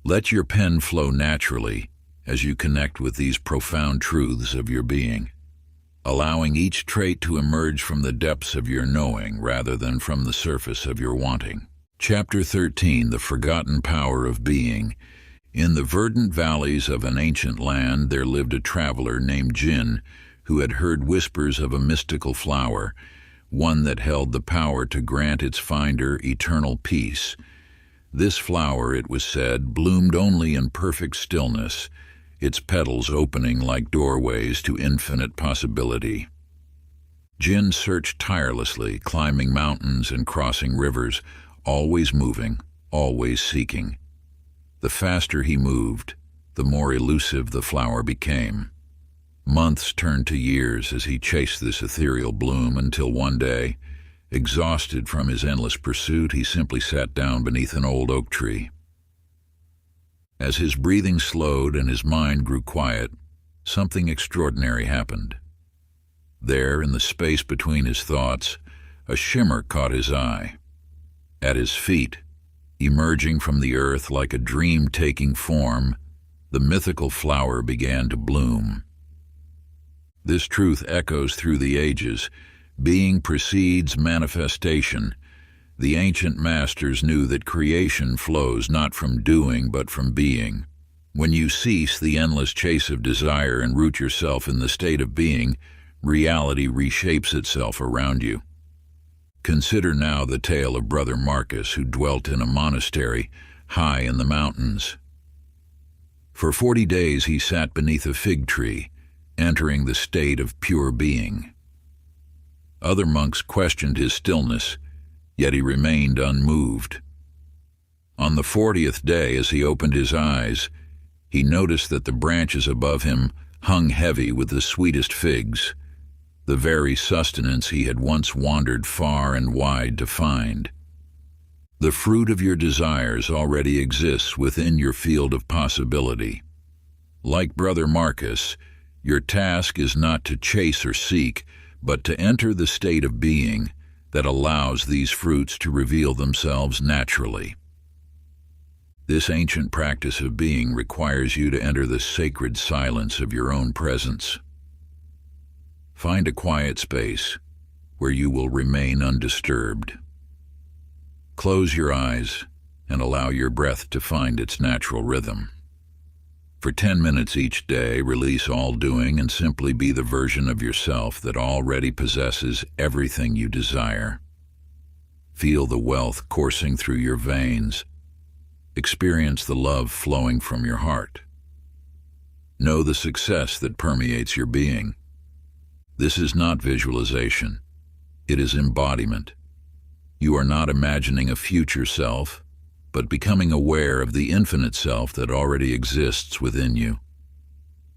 Let your pen flow naturally as you connect with these profound truths of your being, allowing each trait to emerge from the depths of your knowing rather than from the surface of your wanting. Chapter 13, The Forgotten Power of Being. In the verdant valleys of an ancient land there lived a traveler named Jin, who had heard whispers of a mystical flower, one that held the power to grant its finder eternal peace. This flower, it was said, bloomed only in perfect stillness, its petals opening like doorways to infinite possibility. Jin searched tirelessly, climbing mountains and crossing rivers, always moving, always seeking. The faster he moved, the more elusive the flower became. Months turned to years as he chased this ethereal bloom until one day, exhausted from his endless pursuit, he simply sat down beneath an old oak tree. As his breathing slowed and his mind grew quiet, something extraordinary happened. There, in the space between his thoughts, a shimmer caught his eye. At his feet, emerging from the earth like a dream taking form, the mythical flower began to bloom. This truth echoes through the ages. Being precedes manifestation. The ancient masters knew that creation flows not from doing but from being. When you cease the endless chase of desire and root yourself in the state of being, reality reshapes itself around you. Consider now the tale of Brother Marcus, who dwelt in a monastery high in the mountains. For 40 days he sat beneath a fig tree, entering the state of pure being. Other monks questioned his stillness, yet he remained unmoved. On the 40th day, as he opened his eyes, he noticed that the branches above him hung heavy with the sweetest figs, the very sustenance he had once wandered far and wide to find. The fruit of your desires already exists within your field of possibility. Like Brother Marcus, your task is not to chase or seek, but to enter the state of being that allows these fruits to reveal themselves naturally. This ancient practice of being requires you to enter the sacred silence of your own presence. Find a quiet space where you will remain undisturbed. Close your eyes and allow your breath to find its natural rhythm. For 10 minutes each day, release all doing and simply be the version of yourself that already possesses everything you desire. Feel the wealth coursing through your veins. Experience the love flowing from your heart. Know the success that permeates your being. This is not visualization. It is embodiment. You are not imagining a future self, but becoming aware of the infinite self that already exists within you.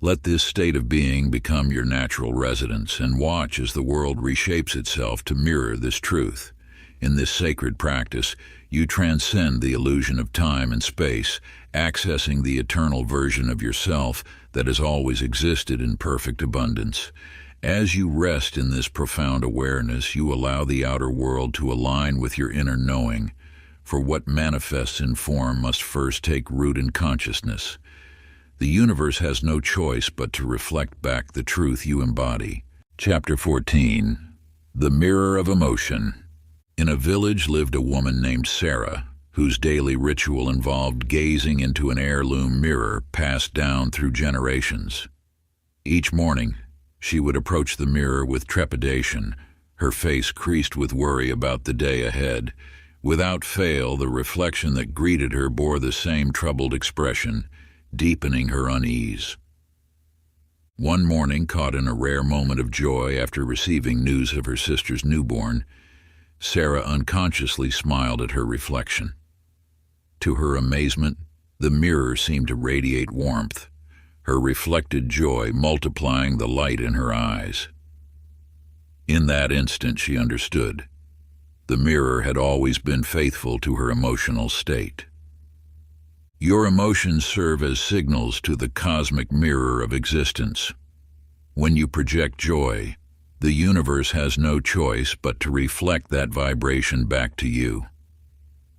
Let this state of being become your natural residence and watch as the world reshapes itself to mirror this truth. In this sacred practice, you transcend the illusion of time and space, accessing the eternal version of yourself that has always existed in perfect abundance. As you rest in this profound awareness, you allow the outer world to align with your inner knowing, for what manifests in form must first take root in consciousness. The universe has no choice but to reflect back the truth you embody. Chapter 14. The Mirror of Emotion. In a village lived a woman named Sarah, whose daily ritual involved gazing into an heirloom mirror passed down through generations. Each morning, she would approach the mirror with trepidation, her face creased with worry about the day ahead. Without fail, the reflection that greeted her bore the same troubled expression, deepening her unease. One morning, caught in a rare moment of joy after receiving news of her sister's newborn, Sarah unconsciously smiled at her reflection. To her amazement, the mirror seemed to radiate warmth, her reflected joy multiplying the light in her eyes. In that instant, she understood. The mirror had always been faithful to her emotional state. Your emotions serve as signals to the cosmic mirror of existence. When you project joy, the universe has no choice but to reflect that vibration back to you.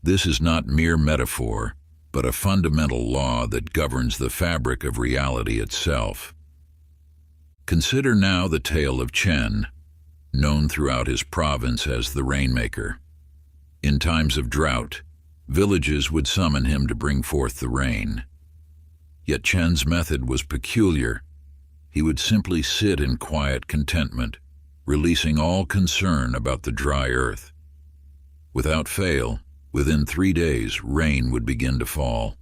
This is not mere metaphor, but a fundamental law that governs the fabric of reality itself. Consider now the tale of Chen, known throughout his province as the Rainmaker. In times of drought, villages would summon him to bring forth the rain. Yet Chen's method was peculiar. He would simply sit in quiet contentment, releasing all concern about the dry earth. Without fail, within 3 days, rain would begin to fall.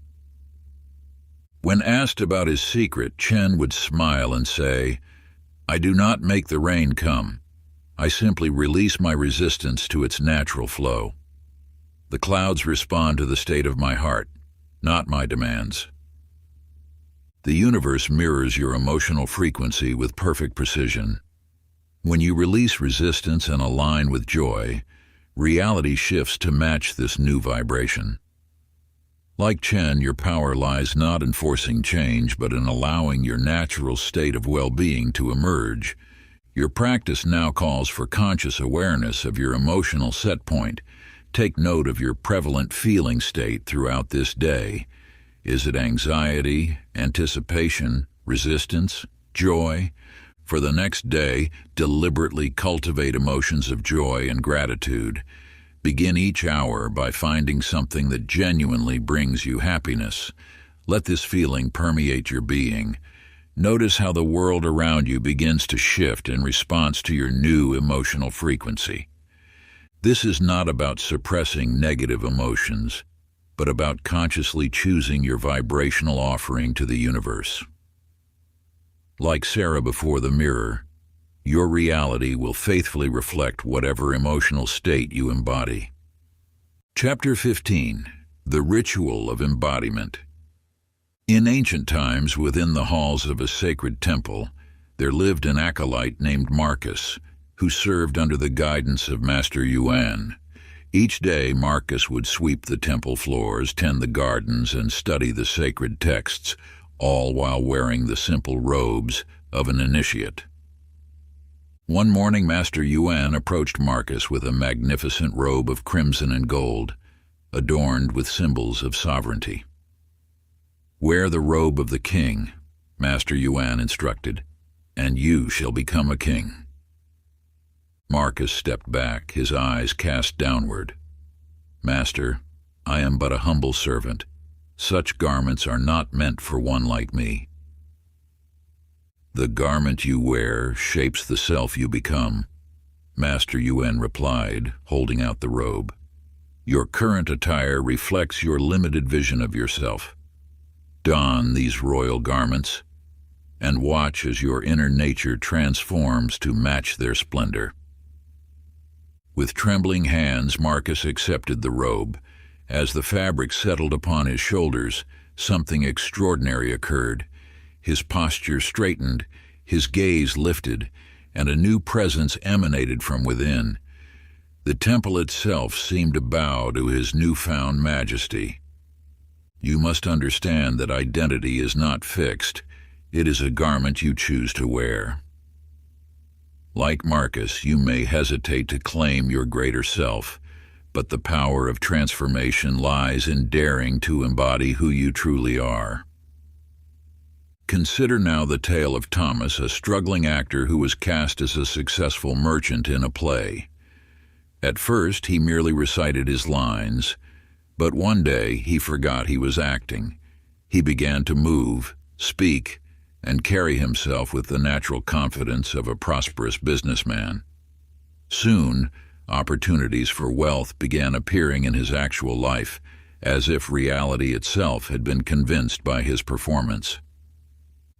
When asked about his secret, Chen would smile and say, "I do not make the rain come. I simply release my resistance to its natural flow. The clouds respond to the state of my heart, not my demands." The universe mirrors your emotional frequency with perfect precision. When you release resistance and align with joy, reality shifts to match this new vibration. Like Chen, your power lies not in forcing change, but in allowing your natural state of well-being to emerge. Your practice now calls for conscious awareness of your emotional set point. Take note of your prevalent feeling state throughout this day. Is it anxiety, anticipation, resistance, joy? For the next day, deliberately cultivate emotions of joy and gratitude. Begin each hour by finding something that genuinely brings you happiness. Let this feeling permeate your being. Notice how the world around you begins to shift in response to your new emotional frequency. This is not about suppressing negative emotions, but about consciously choosing your vibrational offering to the universe. Like Sarah before the mirror, your reality will faithfully reflect whatever emotional state you embody. Chapter 15. The Ritual of Embodiment. In ancient times, within the halls of a sacred temple, there lived an acolyte named Marcus, who served under the guidance of Master Yuan. Each day, Marcus would sweep the temple floors, tend the gardens, and study the sacred texts, all while wearing the simple robes of an initiate. One morning, Master Yuan approached Marcus with a magnificent robe of crimson and gold, adorned with symbols of sovereignty. "Wear the robe of the king," Master Yuan instructed, "and you shall become a king." Marcus stepped back, his eyes cast downward. "Master, I am but a humble servant. Such garments are not meant for one like me. The garment you wear shapes the self you become, Master Yuen replied, holding out the robe. Your current attire reflects your limited vision of yourself. Don these royal garments, and watch as your inner nature transforms to match their splendor. With trembling hands, Marcus accepted the robe. As the fabric settled upon his shoulders, something extraordinary occurred. His posture straightened, his gaze lifted, and a new presence emanated from within. The temple itself seemed to bow to his newfound majesty. You must understand that identity is not fixed. It is a garment you choose to wear. Like Marcus, you may hesitate to claim your greater self, but the power of transformation lies in daring to embody who you truly are. Consider now the tale of Thomas, a struggling actor who was cast as a successful merchant in a play. At first, he merely recited his lines, but one day he forgot he was acting. He began to move, speak, and carry himself with the natural confidence of a prosperous businessman. Soon, opportunities for wealth began appearing in his actual life, as if reality itself had been convinced by his performance.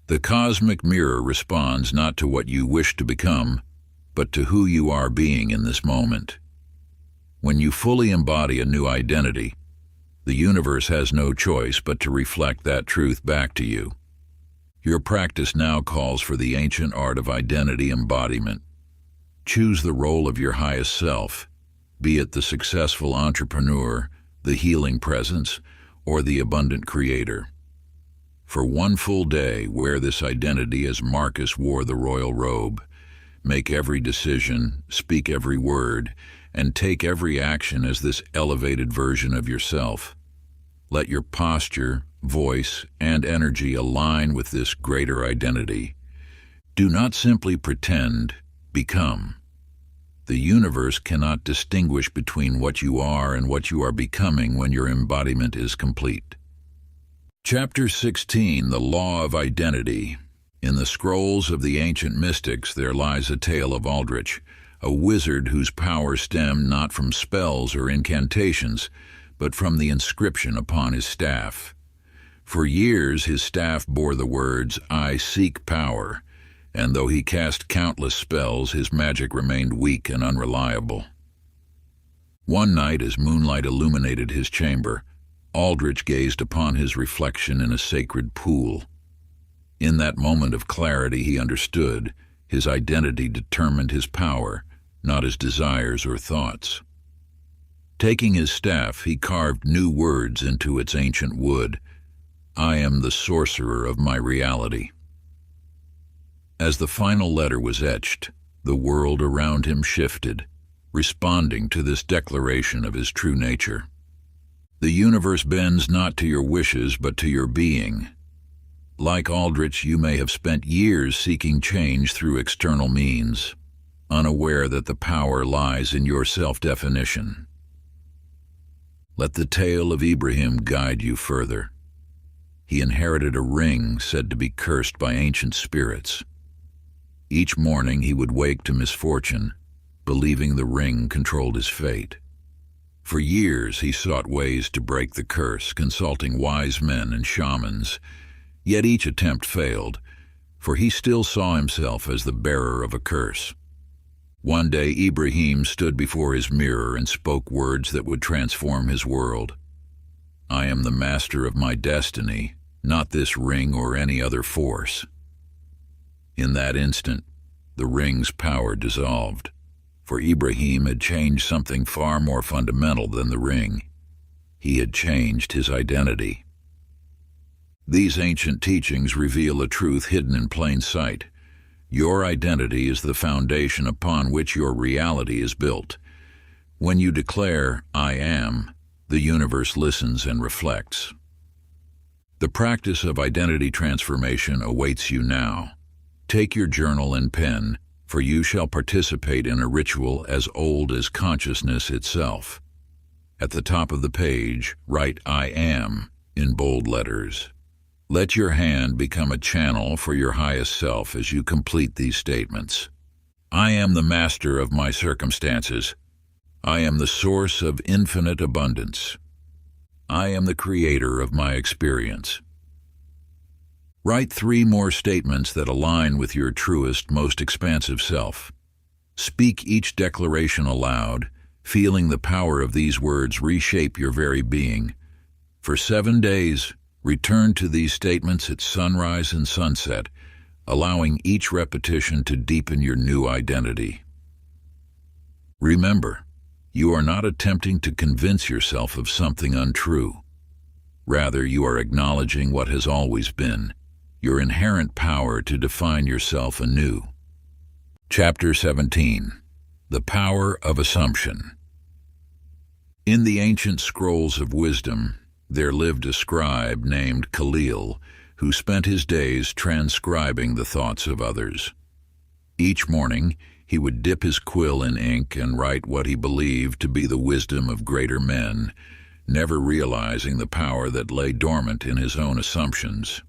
The cosmic mirror responds not to what you wish to become, but to who you are being in this moment. When you fully embody a new identity, the universe has no choice but to reflect that truth back to you. Your practice now calls for the ancient art of identity embodiment. Choose the role of your highest self, be it the successful entrepreneur, the healing presence, or the abundant creator. For one full day, wear this identity as Marcus wore the royal robe. Make every decision, speak every word, and take every action as this elevated version of yourself. Let your posture, voice, and energy align with this greater identity. Do not simply pretend, become. The universe cannot distinguish between what you are and what you are becoming when your embodiment is complete. Chapter 16, The Law of Identity. In the scrolls of the ancient mystics there lies a tale of Aldrich, a wizard whose power stemmed not from spells or incantations, but from the inscription upon his staff. For years his staff bore the words, "I seek power," and though he cast countless spells, his magic remained weak and unreliable. One night, as moonlight illuminated his chamber, Aldrich gazed upon his reflection in a sacred pool. In that moment of clarity he understood his identity determined his power, not his desires or thoughts. Taking his staff, he carved new words into its ancient wood. "I am the sorcerer of my reality." As the final letter was etched, the world around him shifted, responding to this declaration of his true nature. The universe bends not to your wishes, but to your being. Like Aldrich, you may have spent years seeking change through external means, unaware that the power lies in your self-definition. Let the tale of Ibrahim guide you further. He inherited a ring said to be cursed by ancient spirits. Each morning he would wake to misfortune, believing the ring controlled his fate. For years he sought ways to break the curse, consulting wise men and shamans, yet each attempt failed, for he still saw himself as the bearer of a curse. One day Ibrahim stood before his mirror and spoke words that would transform his world. "I am the master of my destiny, not this ring or any other force." In that instant, the ring's power dissolved, for Ibrahim had changed something far more fundamental than the ring. He had changed his identity. These ancient teachings reveal a truth hidden in plain sight. Your identity is the foundation upon which your reality is built. When you declare, "I am," the universe listens and reflects. The practice of identity transformation awaits you now. Take your journal and pen, for you shall participate in a ritual as old as consciousness itself. At the top of the page, write "I am" in bold letters. Let your hand become a channel for your highest self as you complete these statements. I am the master of my circumstances. I am the source of infinite abundance. I am the creator of my experience. Write 3 more statements that align with your truest, most expansive self. Speak each declaration aloud, feeling the power of these words reshape your very being. For 7 days, return to these statements at sunrise and sunset, allowing each repetition to deepen your new identity. Remember, you are not attempting to convince yourself of something untrue. Rather, you are acknowledging what has always been, your inherent power to define yourself anew. Chapter 17. The Power of Assumption. In the ancient scrolls of wisdom, there lived a scribe named Khalil, who spent his days transcribing the thoughts of others. Each morning, he would dip his quill in ink and write what he believed to be the wisdom of greater men, never realizing the power that lay dormant in his own assumptions.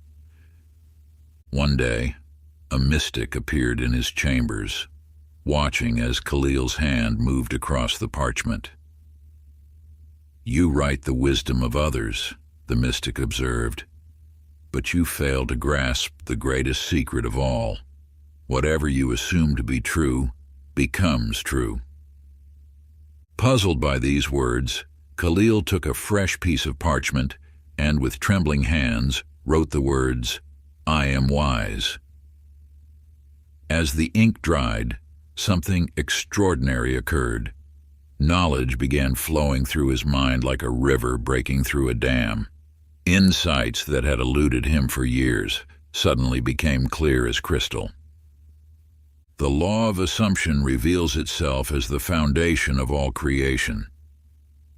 One day, a mystic appeared in his chambers, watching as Khalil's hand moved across the parchment. "You write the wisdom of others," the mystic observed, "but you fail to grasp the greatest secret of all. Whatever you assume to be true becomes true." Puzzled by these words, Khalil took a fresh piece of parchment and, with trembling hands, wrote the words, "I am wise." As the ink dried, something extraordinary occurred. Knowledge began flowing through his mind like a river breaking through a dam. Insights that had eluded him for years suddenly became clear as crystal. The law of assumption reveals itself as the foundation of all creation.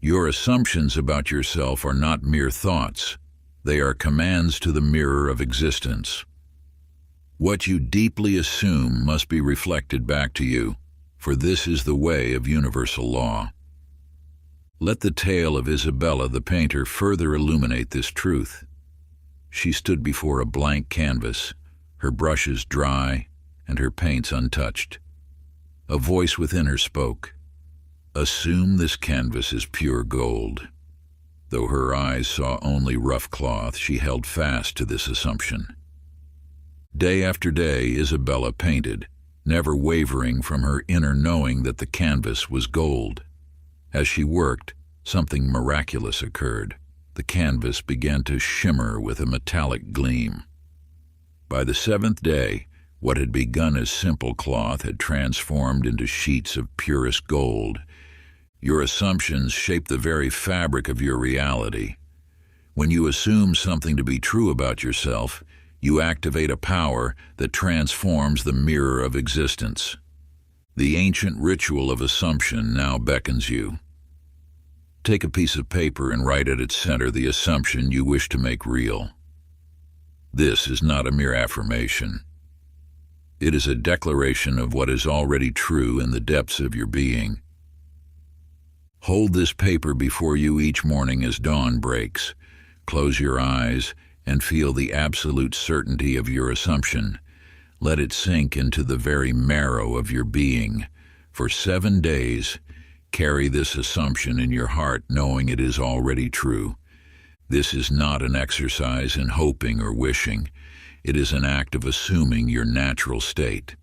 Your assumptions about yourself are not mere thoughts. They are commands to the mirror of existence. What you deeply assume must be reflected back to you, for this is the way of universal law. Let the tale of Isabella the painter further illuminate this truth. She stood before a blank canvas, her brushes dry and her paints untouched. A voice within her spoke, "Assume this canvas is pure gold." Though her eyes saw only rough cloth, she held fast to this assumption. Day after day, Isabella painted, never wavering from her inner knowing that the canvas was gold. As she worked, something miraculous occurred. The canvas began to shimmer with a metallic gleam. By the 7th day, what had begun as simple cloth had transformed into sheets of purest gold. Your assumptions shape the very fabric of your reality. When you assume something to be true about yourself, you activate a power that transforms the mirror of existence. The ancient ritual of assumption now beckons you. Take a piece of paper and write at its center the assumption you wish to make real. This is not a mere affirmation. It is a declaration of what is already true in the depths of your being. Hold this paper before you each morning as dawn breaks. Close your eyes and feel the absolute certainty of your assumption. Let it sink into the very marrow of your being. For 7 days, carry this assumption in your heart, knowing it is already true. This is not an exercise in hoping or wishing. It is an act of assuming your natural state.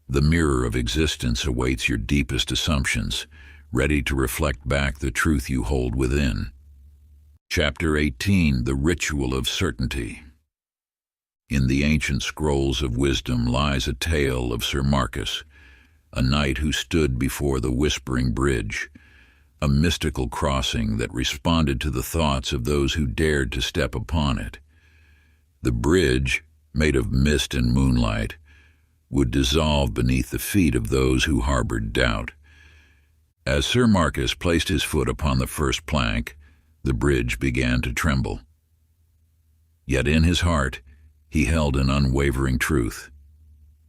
The mirror of existence awaits your deepest assumptions, ready to reflect back the truth you hold within. Chapter 18. The Ritual of Certainty. In the ancient scrolls of wisdom lies a tale of Sir Marcus, a knight who stood before the Whispering Bridge, a mystical crossing that responded to the thoughts of those who dared to step upon it. The bridge, made of mist and moonlight, would dissolve beneath the feet of those who harbored doubt. As Sir Marcus placed his foot upon the first plank, the bridge began to tremble. Yet in his heart, he held an unwavering truth.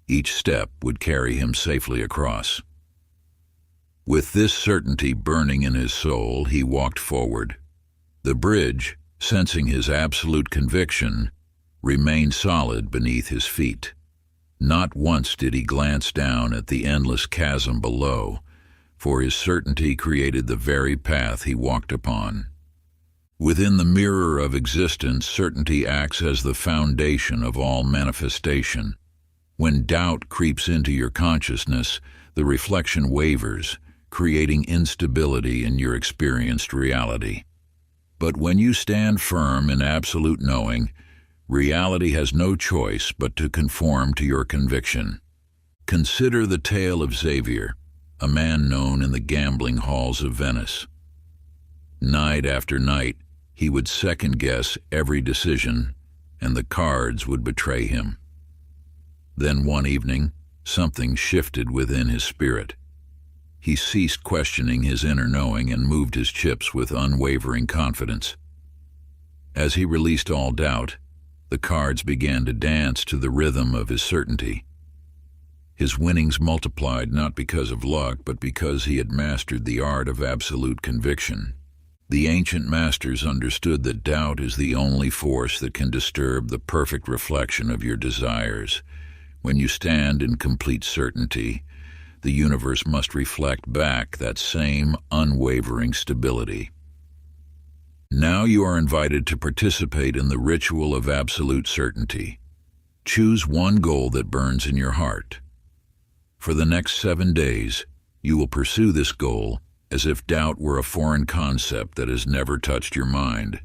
Each step would carry him safely across. With this certainty burning in his soul, he walked forward. The bridge, sensing his absolute conviction, remained solid beneath his feet. Not once did he glance down at the endless chasm below, for his certainty created the very path he walked upon. Within the mirror of existence, certainty acts as the foundation of all manifestation. When doubt creeps into your consciousness, the reflection wavers, creating instability in your experienced reality. But when you stand firm in absolute knowing, reality has no choice but to conform to your conviction. Consider the tale of Xavier, a man known in the gambling halls of Venice. Night after night, he would second-guess every decision, and the cards would betray him. Then one evening, something shifted within his spirit. He ceased questioning his inner knowing and moved his chips with unwavering confidence. As he released all doubt, the cards began to dance to the rhythm of his certainty. His winnings multiplied not because of luck, but because he had mastered the art of absolute conviction. The ancient masters understood that doubt is the only force that can disturb the perfect reflection of your desires. When you stand in complete certainty, the universe must reflect back that same unwavering stability. Now you are invited to participate in the ritual of absolute certainty. Choose one goal that burns in your heart. For the next 7 days, you will pursue this goal as if doubt were a foreign concept that has never touched your mind.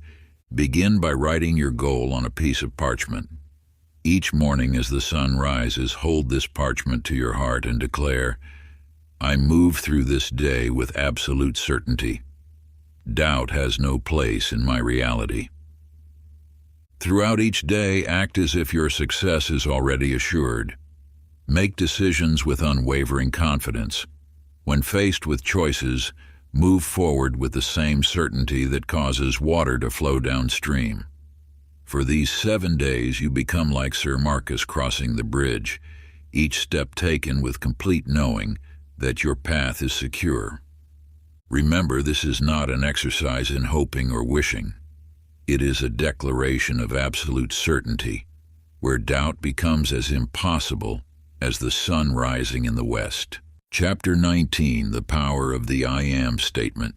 Begin by writing your goal on a piece of parchment. Each morning as the sun rises, hold this parchment to your heart and declare, "I move through this day with absolute certainty. Doubt has no place in my reality." Throughout each day, act as if your success is already assured. Make decisions with unwavering confidence. When faced with choices, move forward with the same certainty that causes water to flow downstream. For these 7 days, you become like Sir Marcus crossing the bridge, each step taken with complete knowing that your path is secure. Remember, this is not an exercise in hoping or wishing. It is a declaration of absolute certainty, where doubt becomes as impossible as the sun rising in the west. Chapter 19, The Power of the I Am Statement.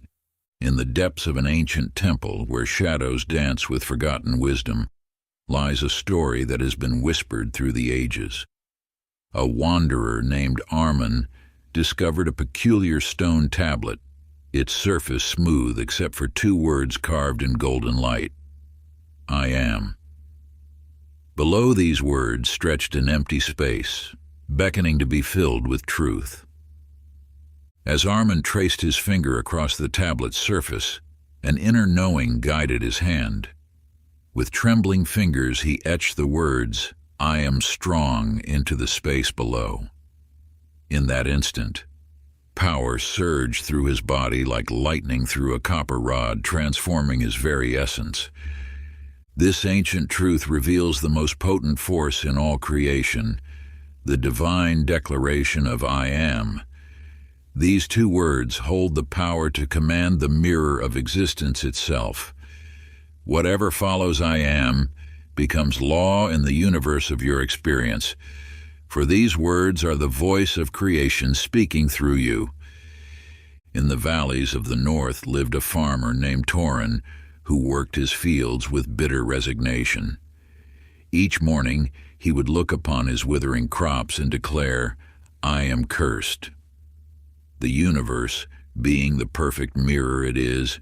In the depths of an ancient temple where shadows dance with forgotten wisdom, lies a story that has been whispered through the ages. A wanderer named Armin discovered a peculiar stone tablet, its surface smooth except for 2 words carved in golden light: I am. Below these words stretched an empty space, beckoning to be filled with truth. As Armin traced his finger across the tablet's surface, an inner knowing guided his hand. With trembling fingers he etched the words, "I am strong," into the space below. In that instant, power surged through his body like lightning through a copper rod, transforming his very essence. This ancient truth reveals the most potent force in all creation, the divine declaration of I am. These 2 words hold the power to command the mirror of existence itself. Whatever follows I am becomes law in the universe of your experience, for these words are the voice of creation speaking through you. In the valleys of the north lived a farmer named Torin, who worked his fields with bitter resignation. Each morning he would look upon his withering crops and declare, "I am cursed." The universe, being the perfect mirror it is,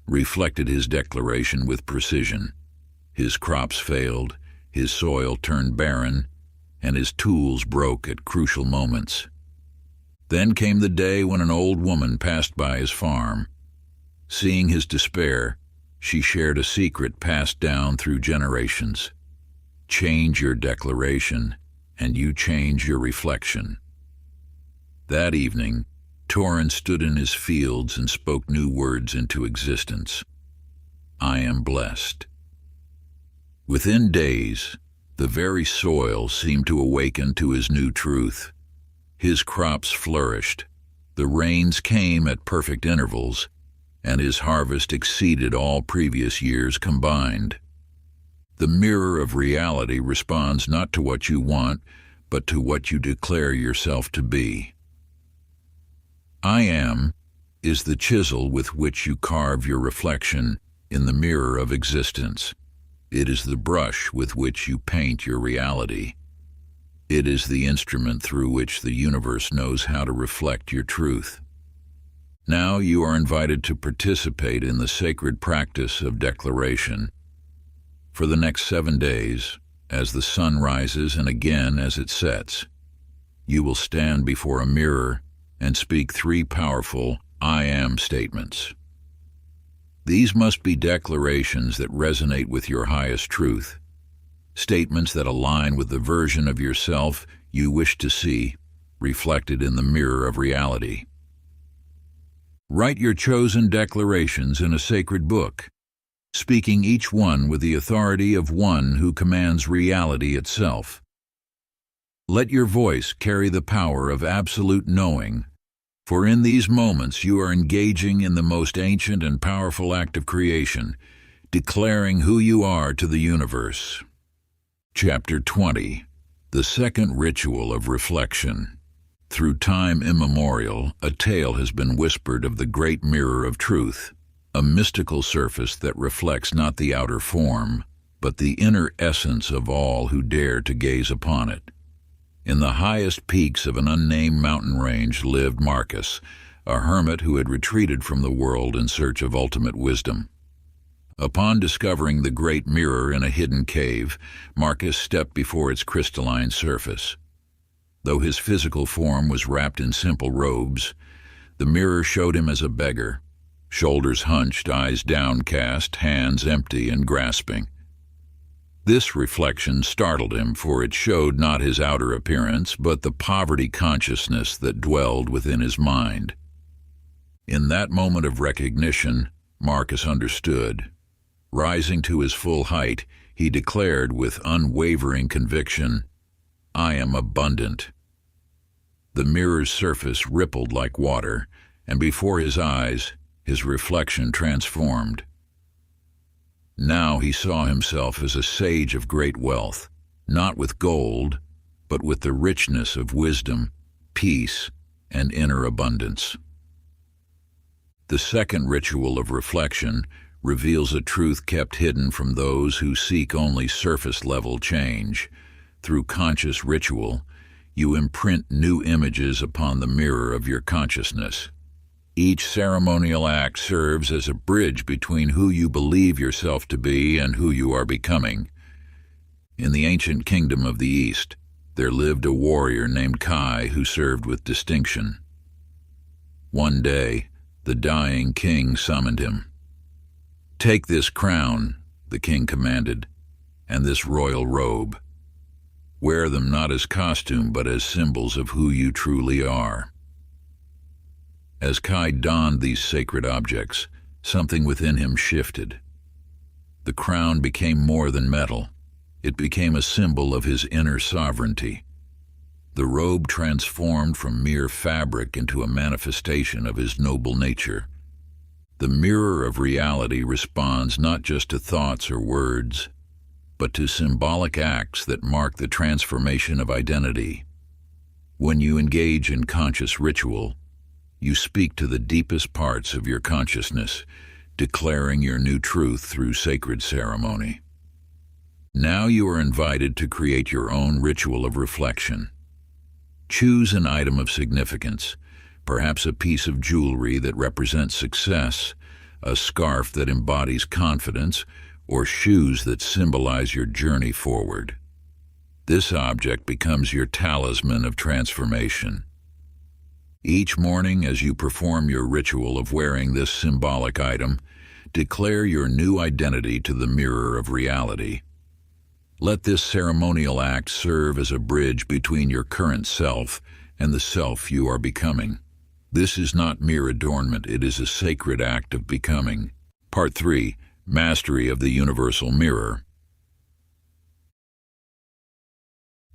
reflected his declaration with precision. His crops failed, his soil turned barren, and his tools broke at crucial moments. Then came the day when an old woman passed by his farm. Seeing his despair, she shared a secret passed down through generations. Change your declaration, and you change your reflection. That evening, Torin stood in his fields and spoke new words into existence. I am blessed. Within days, the very soil seemed to awaken to his new truth. His crops flourished, The rains came at perfect intervals, and his harvest exceeded all previous years combined. The mirror of reality responds not to what you want, but to what you declare yourself to be. I am is the chisel with which you carve your reflection in the mirror of existence. It is the brush with which you paint your reality. It is the instrument through which the universe knows how to reflect your truth. Now you are invited to participate in the sacred practice of declaration. For the next 7 days, as the sun rises and again as it sets, you will stand before a mirror and speak 3 powerful I am statements. These must be declarations that resonate with your highest truth, statements that align with the version of yourself you wish to see reflected in the mirror of reality. Write your chosen declarations in a sacred book, speaking each one with the authority of one who commands reality itself. Let your voice carry the power of absolute knowing, for in these moments you are engaging in the most ancient and powerful act of creation, declaring who you are to the universe. Chapter 20. The Second Ritual of Reflection. Through time immemorial, a tale has been whispered of the great mirror of truth, a mystical surface that reflects not the outer form, but the inner essence of all who dare to gaze upon it. In the highest peaks of an unnamed mountain range lived Marcus, a hermit who had retreated from the world in search of ultimate wisdom. Upon discovering the great mirror in a hidden cave, Marcus stepped before its crystalline surface. Though his physical form was wrapped in simple robes, the mirror showed him as a beggar, shoulders hunched, eyes downcast, hands empty and grasping. This reflection startled him, for it showed not his outer appearance, but the poverty consciousness that dwelled within his mind. In that moment of recognition, Marcus understood. Rising to his full height, he declared with unwavering conviction, "I am abundant." The mirror's surface rippled like water, and before his eyes, his reflection transformed. Now he saw himself as a sage of great wealth, not with gold, but with the richness of wisdom, peace, and inner abundance. The second ritual of reflection reveals a truth kept hidden from those who seek only surface-level change. Through conscious ritual, you imprint new images upon the mirror of your consciousness. Each ceremonial act serves as a bridge between who you believe yourself to be and who you are becoming. In the ancient kingdom of the East, there lived a warrior named Kai who served with distinction. One day, the dying king summoned him. "Take this crown," the king commanded, "and this royal robe. Wear them not as costume, but as symbols of who you truly are." As Kai donned these sacred objects, something within him shifted. The crown became more than metal. It became a symbol of his inner sovereignty. The robe transformed from mere fabric into a manifestation of his noble nature. The mirror of reality responds not just to thoughts or words, but to symbolic acts that mark the transformation of identity. When you engage in conscious ritual, you speak to the deepest parts of your consciousness, declaring your new truth through sacred ceremony. Now you are invited to create your own ritual of reflection. Choose an item of significance, perhaps a piece of jewelry that represents success, a scarf that embodies confidence, or shoes that symbolize your journey forward. This object becomes your talisman of transformation. Each morning, as you perform your ritual of wearing this symbolic item, declare your new identity to the mirror of reality. Let this ceremonial act serve as a bridge between your current self and the self you are becoming. This is not mere adornment, it is a sacred act of becoming. Part 3. Mastery of the Universal Mirror.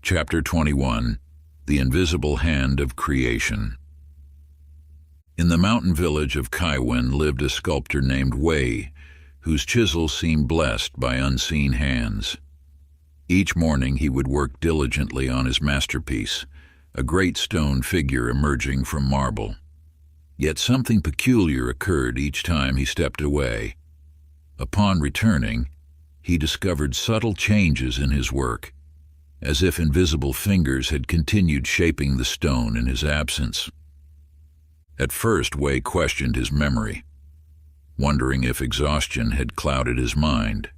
Chapter 21. The Invisible Hand of Creation. In the mountain village of Kaiwen lived a sculptor named Wei, whose chisel seemed blessed by unseen hands. Each morning he would work diligently on his masterpiece, a great stone figure emerging from marble. Yet something peculiar occurred each time he stepped away. Upon returning, he discovered subtle changes in his work, as if invisible fingers had continued shaping the stone in his absence. At first, Wei questioned his memory, wondering if exhaustion had clouded his mind.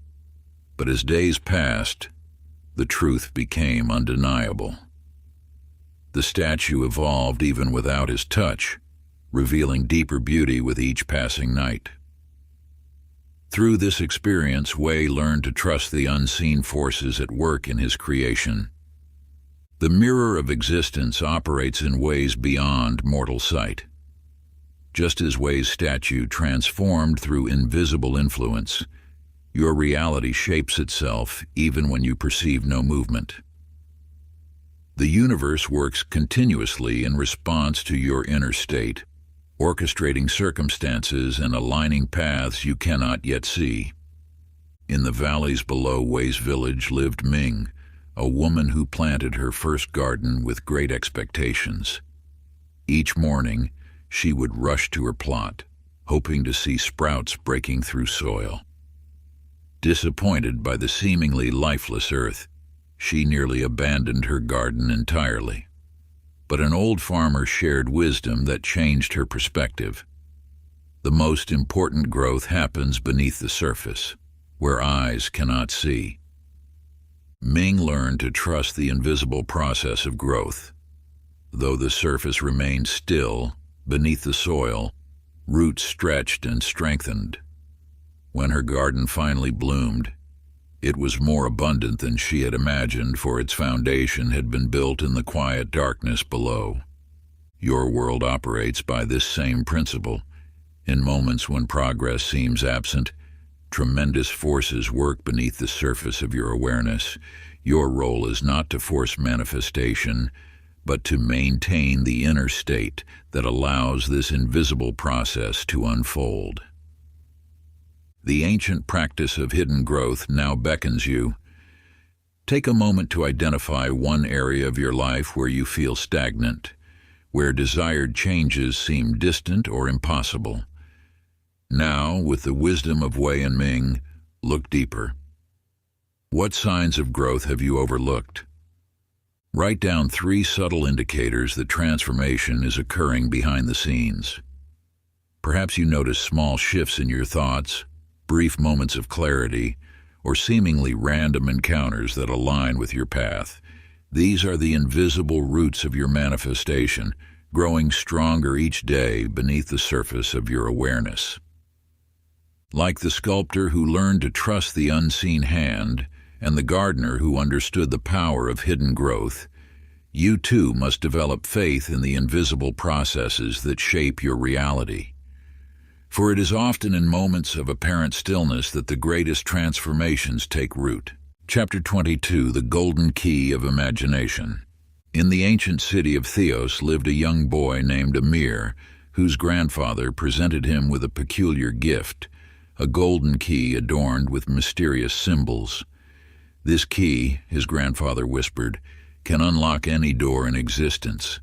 But as days passed, the truth became undeniable. The statue evolved even without his touch, revealing deeper beauty with each passing night. Through this experience, Wei learned to trust the unseen forces at work in his creation. The mirror of existence operates in ways beyond mortal sight. Just as Wei's statue transformed through invisible influence, your reality shapes itself even when you perceive no movement. The universe works continuously in response to your inner state, orchestrating circumstances and aligning paths you cannot yet see. In the valleys below Wei's village lived Ming, a woman who planted her first garden with great expectations. Each morning, she would rush to her plot, hoping to see sprouts breaking through soil. Disappointed by the seemingly lifeless earth, she nearly abandoned her garden entirely. But an old farmer shared wisdom that changed her perspective. The most important growth happens beneath the surface, where eyes cannot see. Ming learned to trust the invisible process of growth. Though the surface remained still, beneath the soil, roots stretched and strengthened. When her garden finally bloomed, it was more abundant than she had imagined, for its foundation had been built in the quiet darkness below. Your world operates by this same principle. In moments when progress seems absent, tremendous forces work beneath the surface of your awareness. Your role is not to force manifestation, but to maintain the inner state that allows this invisible process to unfold. The ancient practice of hidden growth now beckons you. Take a moment to identify one area of your life where you feel stagnant, where desired changes seem distant or impossible. Now, with the wisdom of Wei and Ming, look deeper. What signs of growth have you overlooked? Write down 3 subtle indicators that transformation is occurring behind the scenes. Perhaps you notice small shifts in your thoughts, brief moments of clarity, or seemingly random encounters that align with your path. These are the invisible roots of your manifestation, growing stronger each day beneath the surface of your awareness. Like the sculptor who learned to trust the unseen hand, and the gardener who understood the power of hidden growth, you too must develop faith in the invisible processes that shape your reality. For it is often in moments of apparent stillness that the greatest transformations take root. Chapter 22, The Golden Key of Imagination. In the ancient city of Theos lived a young boy named Amir, whose grandfather presented him with a peculiar gift, a golden key adorned with mysterious symbols. This key, his grandfather whispered, can unlock any door in existence.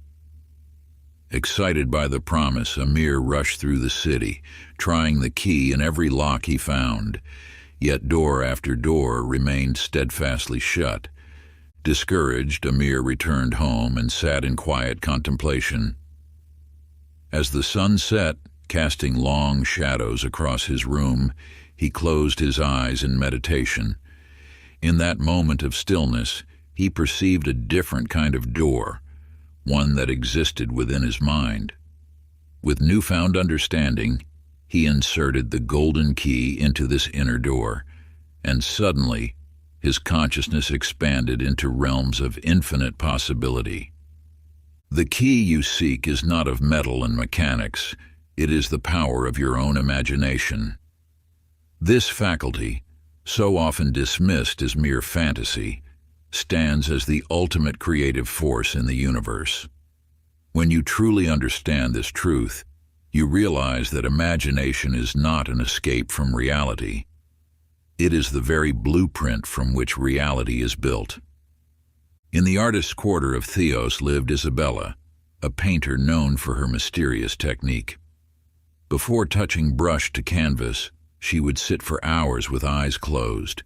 Excited by the promise, Amir rushed through the city, trying the key in every lock he found. Yet door after door remained steadfastly shut. Discouraged, Amir returned home and sat in quiet contemplation. As the sun set, casting long shadows across his room, he closed his eyes in meditation. In that moment of stillness, he perceived a different kind of door, one that existed within his mind. With newfound understanding, he inserted the golden key into this inner door, and suddenly his consciousness expanded into realms of infinite possibility. The key you seek is not of metal and mechanics, it is the power of your own imagination. This faculty, so often dismissed as mere fantasy, stands as the ultimate creative force in the universe. When you truly understand this truth, you realize that imagination is not an escape from reality. It is the very blueprint from which reality is built. In the artist's quarter of Theos lived Isabella, a painter known for her mysterious technique. Before touching brush to canvas, she would sit for hours with eyes closed,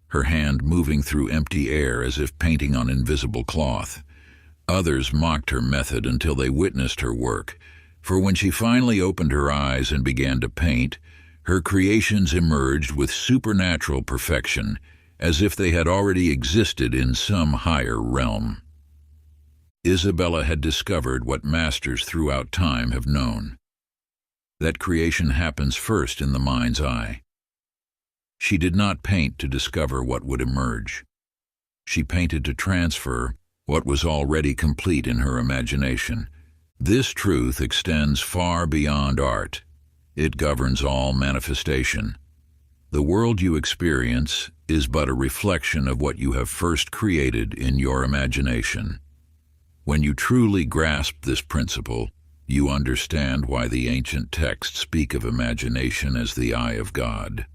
her hand moving through empty air as if painting on invisible cloth. Others mocked her method until they witnessed her work, for when she finally opened her eyes and began to paint, her creations emerged with supernatural perfection, as if they had already existed in some higher realm. Isabella had discovered what masters throughout time have known: that creation happens first in the mind's eye. She did not paint to discover what would emerge. She painted to transfer what was already complete in her imagination. This truth extends far beyond art. It governs all manifestation. The world you experience is but a reflection of what you have first created in your imagination. When you truly grasp this principle, you understand why the ancient texts speak of imagination as the eye of God.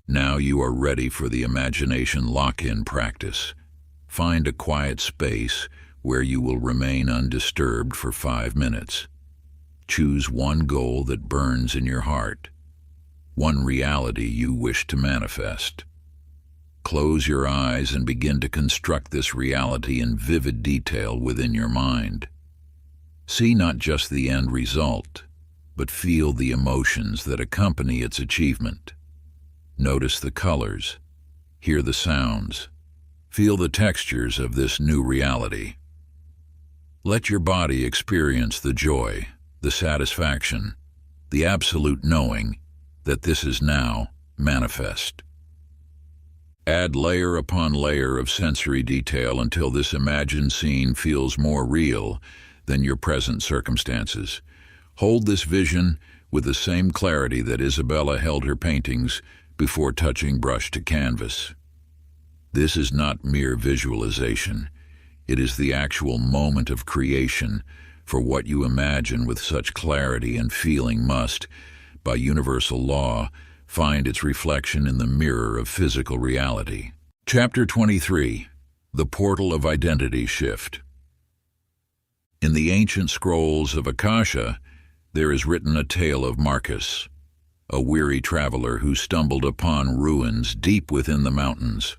Now you are ready for the imagination lock-in practice. Find a quiet space where you will remain undisturbed for 5 minutes. Choose one goal that burns in your heart, one reality you wish to manifest. Close your eyes and begin to construct this reality in vivid detail within your mind. See not just the end result, but feel the emotions that accompany its achievement. Notice the colors, hear the sounds, feel the textures of this new reality. Let your body experience the joy, the satisfaction, the absolute knowing that this is now manifest. Add layer upon layer of sensory detail until this imagined scene feels more real than your present circumstances. Hold this vision with the same clarity that Isabella held her paintings before touching brush to canvas. This is not mere visualization. It is the actual moment of creation, for what you imagine with such clarity and feeling must, by universal law, find its reflection in the mirror of physical reality. Chapter 23. The Portal of Identity Shift. In the ancient scrolls of Akasha, there is written a tale of Marcus, a weary traveler who stumbled upon ruins deep within the mountains.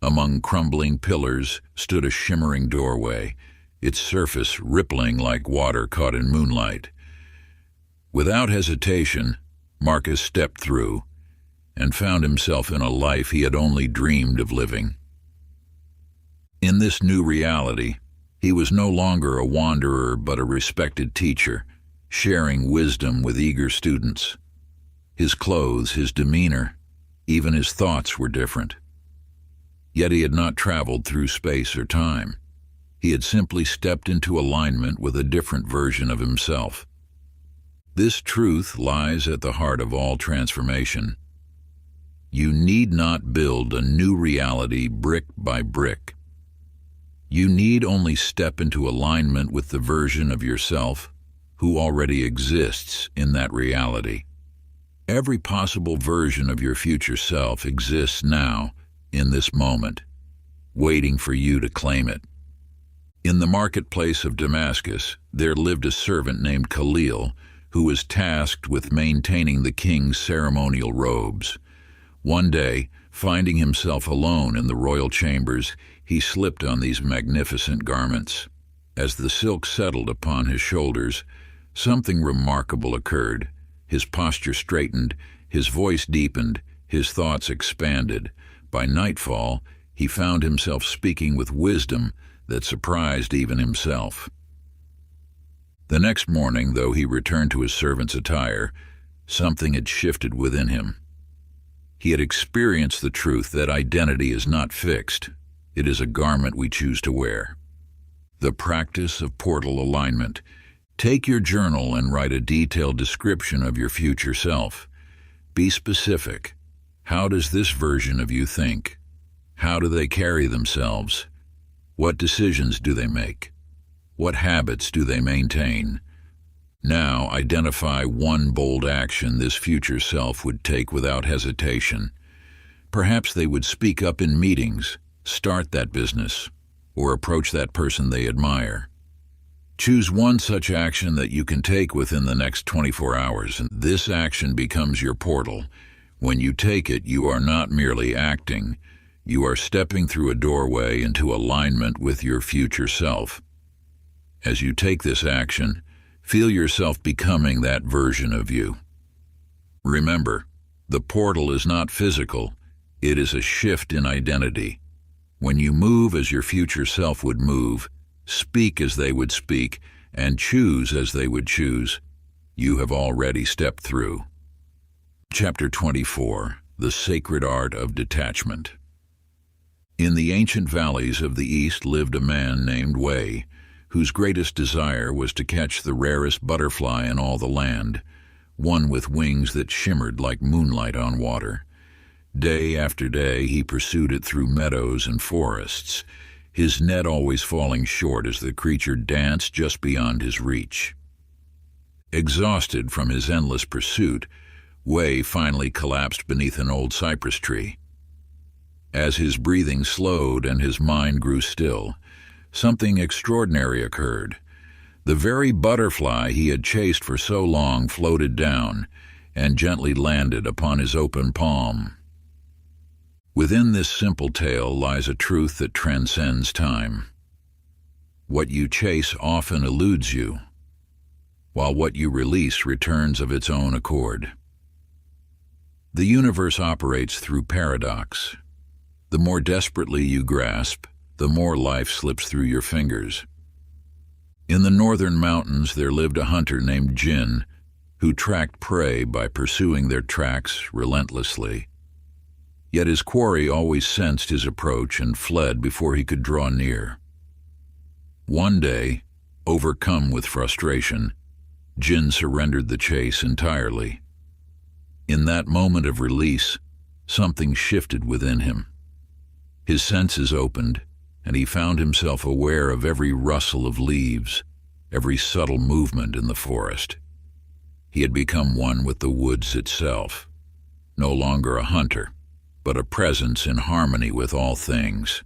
Among crumbling pillars stood a shimmering doorway, its surface rippling like water caught in moonlight. Without hesitation, Marcus stepped through and found himself in a life he had only dreamed of living. In this new reality, he was no longer a wanderer but a respected teacher, sharing wisdom with eager students. His clothes, his demeanor, even his thoughts were different. Yet he had not traveled through space or time. He had simply stepped into alignment with a different version of himself. This truth lies at the heart of all transformation. You need not build a new reality brick by brick. You need only step into alignment with the version of yourself who already exists in that reality. Every possible version of your future self exists now, in this moment, waiting for you to claim it. In the marketplace of Damascus, there lived a servant named Khalil, who was tasked with maintaining the king's ceremonial robes. One day, finding himself alone in the royal chambers, he slipped on these magnificent garments. As the silk settled upon his shoulders, something remarkable occurred. His posture straightened, his voice deepened, his thoughts expanded. By nightfall, he found himself speaking with wisdom that surprised even himself. The next morning, though he returned to his servant's attire, something had shifted within him. He had experienced the truth that identity is not fixed. It is a garment we choose to wear. The practice of portal alignment. Take your journal and write a detailed description of your future self. Be specific. How does this version of you think? How do they carry themselves? What decisions do they make? What habits do they maintain? Now identify one bold action this future self would take without hesitation. Perhaps they would speak up in meetings, start that business, or approach that person they admire. Choose one such action that you can take within the next 24 hours, and this action becomes your portal. When you take it, you are not merely acting. You are stepping through a doorway into alignment with your future self. As you take this action, feel yourself becoming that version of you. Remember, the portal is not physical. It is a shift in identity. When you move as your future self would move, speak as they would speak, and choose as they would choose, you have already stepped through. Chapter 24: The Sacred Art of Detachment. In the ancient valleys of the East lived a man named Wei, whose greatest desire was to catch the rarest butterfly in all the land, one with wings that shimmered like moonlight on water. Day after day he pursued it through meadows and forests, his net always falling short as the creature danced just beyond his reach. Exhausted from his endless pursuit, Wei finally collapsed beneath an old cypress tree. As his breathing slowed and his mind grew still, something extraordinary occurred. The very butterfly he had chased for so long floated down and gently landed upon his open palm. Within this simple tale lies a truth that transcends time. What you chase often eludes you, while what you release returns of its own accord. The universe operates through paradox. The more desperately you grasp, the more life slips through your fingers. In the northern mountains there lived a hunter named Jin, who tracked prey by pursuing their tracks relentlessly. Yet his quarry always sensed his approach and fled before he could draw near. One day, overcome with frustration, Jin surrendered the chase entirely. In that moment of release, something shifted within him. His senses opened, and he found himself aware of every rustle of leaves, every subtle movement in the forest. He had become one with the woods itself, no longer a hunter, but a presence in harmony with all things.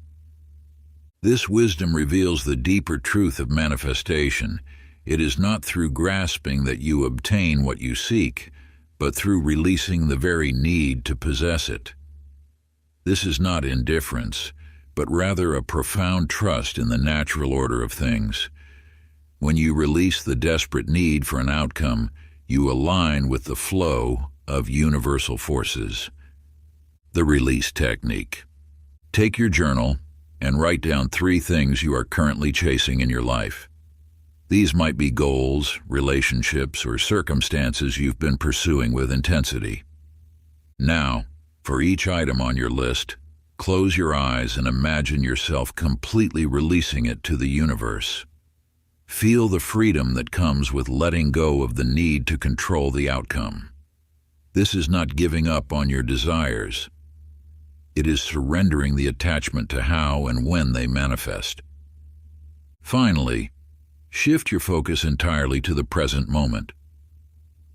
This wisdom reveals the deeper truth of manifestation. It is not through grasping that you obtain what you seek, but through releasing the very need to possess it. This is not indifference, but rather a profound trust in the natural order of things. When you release the desperate need for an outcome, you align with the flow of universal forces. The release technique. Take your journal and write down 3 things you are currently chasing in your life. These might be goals, relationships, or circumstances you've been pursuing with intensity. Now, for each item on your list, close your eyes and imagine yourself completely releasing it to the universe. Feel the freedom that comes with letting go of the need to control the outcome. This is not giving up on your desires. It is surrendering the attachment to how and when they manifest. Finally, shift your focus entirely to the present moment.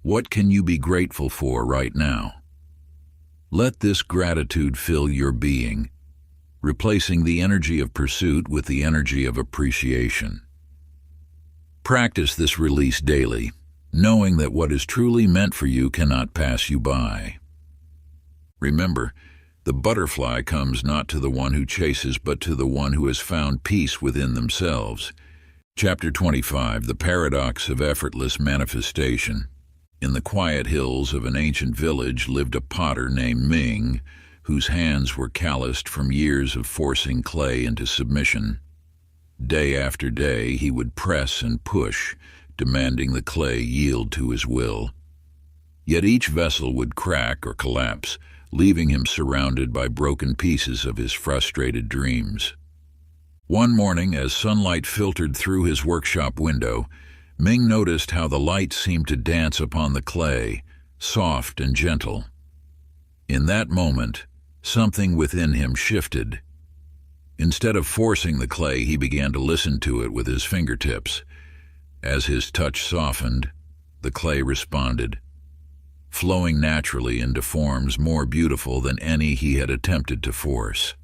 What can you be grateful for right now? Let this gratitude fill your being, replacing the energy of pursuit with the energy of appreciation. Practice this release daily, knowing that what is truly meant for you cannot pass you by. Remember, the butterfly comes not to the one who chases, but to the one who has found peace within themselves. Chapter 25: The Paradox of Effortless Manifestation. In the quiet hills of an ancient village lived a potter named Ming, whose hands were calloused from years of forcing clay into submission. Day after day he would press and push, demanding the clay yield to his will. Yet each vessel would crack or collapse, leaving him surrounded by broken pieces of his frustrated dreams. One morning, as sunlight filtered through his workshop window, Ming noticed how the light seemed to dance upon the clay, soft and gentle. In that moment, something within him shifted. Instead of forcing the clay, he began to listen to it with his fingertips. As his touch softened, the clay responded, flowing naturally into forms more beautiful than any he had attempted to force.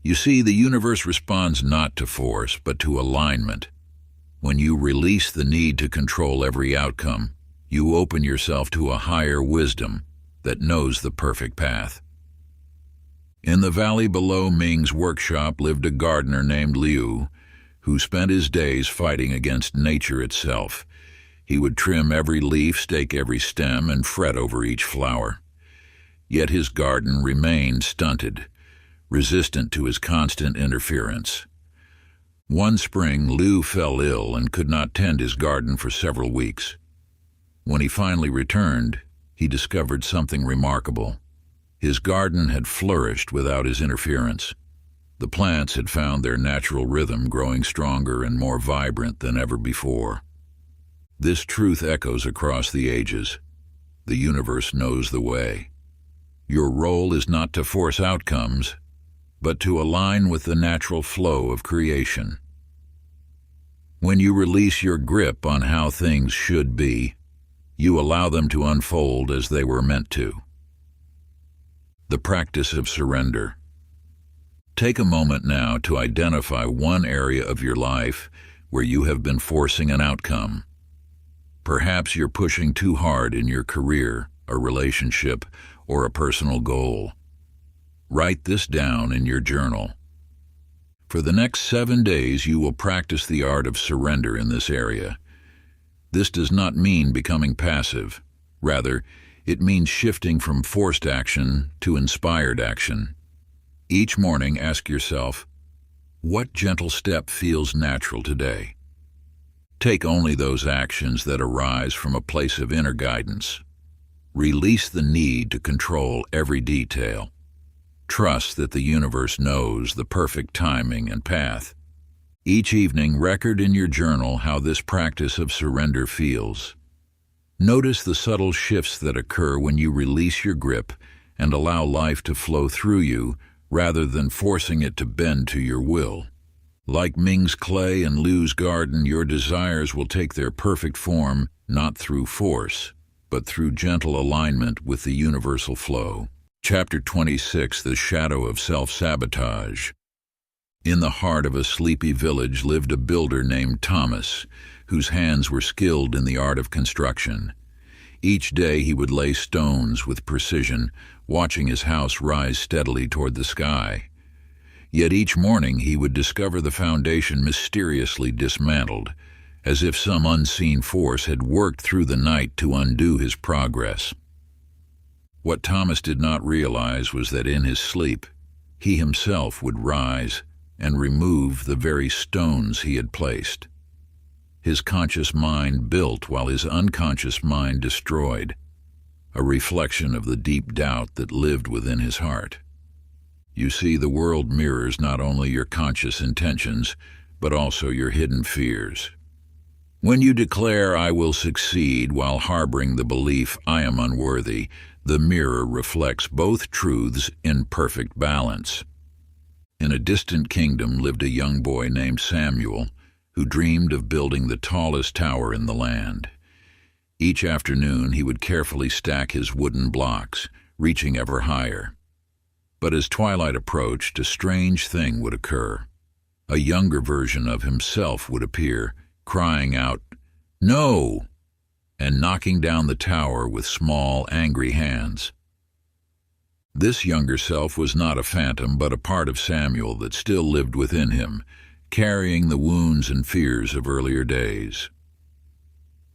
You see, the universe responds not to force, but to alignment. When you release the need to control every outcome, you open yourself to a higher wisdom that knows the perfect path. In the valley below Ming's workshop lived a gardener named Liu, who spent his days fighting against nature itself. He would trim every leaf, stake every stem, and fret over each flower. Yet his garden remained stunted, resistant to his constant interference. One spring, Liu fell ill and could not tend his garden for several weeks. When he finally returned, he discovered something remarkable. His garden had flourished without his interference. The plants had found their natural rhythm, growing stronger and more vibrant than ever before. This truth echoes across the ages. The universe knows the way. Your role is not to force outcomes, but to align with the natural flow of creation. When you release your grip on how things should be, you allow them to unfold as they were meant to. The practice of surrender. Take a moment now to identify one area of your life where you have been forcing an outcome. Perhaps you're pushing too hard in your career, a relationship, or a personal goal. Write this down in your journal. For the next 7 days, you will practice the art of surrender in this area. This does not mean becoming passive. Rather, it means shifting from forced action to inspired action. Each morning, ask yourself, what gentle step feels natural today? Take only those actions that arise from a place of inner guidance. Release the need to control every detail. Trust that the universe knows the perfect timing and path. Each evening, record in your journal how this practice of surrender feels. Notice the subtle shifts that occur when you release your grip and allow life to flow through you rather than forcing it to bend to your will. Like Ming's clay and Liu's garden, your desires will take their perfect form not through force, but through gentle alignment with the universal flow. Chapter 26, The Shadow of Self-Sabotage. In the heart of a sleepy village lived a builder named Thomas, whose hands were skilled in the art of construction. Each day he would lay stones with precision, watching his house rise steadily toward the sky. Yet each morning he would discover the foundation mysteriously dismantled, as if some unseen force had worked through the night to undo his progress. What Thomas did not realize was that in his sleep, he himself would rise and remove the very stones he had placed. His conscious mind built while his unconscious mind destroyed, a reflection of the deep doubt that lived within his heart. You see, the world mirrors not only your conscious intentions, but also your hidden fears. When you declare, "I will succeed," while harboring the belief, "I am unworthy," the mirror reflects both truths in perfect balance. In a distant kingdom lived a young boy named Samuel, who dreamed of building the tallest tower in the land. Each afternoon he would carefully stack his wooden blocks, reaching ever higher. But as twilight approached, a strange thing would occur. A younger version of himself would appear, crying out, "No!" and knocking down the tower with small, angry hands. This younger self was not a phantom, but a part of Samuel that still lived within him, carrying the wounds and fears of earlier days.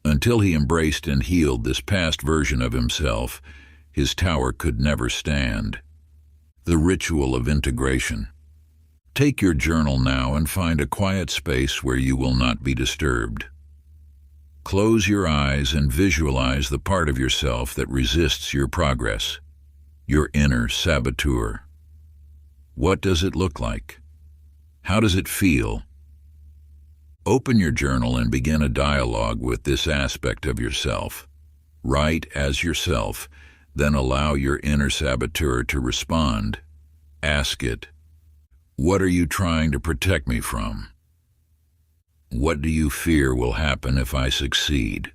Until he embraced and healed this past version of himself, his tower could never stand. The ritual of integration. Take your journal now and find a quiet space where you will not be disturbed. Close your eyes and visualize the part of yourself that resists your progress, your inner saboteur. What does it look like? How does it feel? Open your journal and begin a dialogue with this aspect of yourself. Write as yourself, then allow your inner saboteur to respond. Ask it, "What are you trying to protect me from? What do you fear will happen if I succeed?"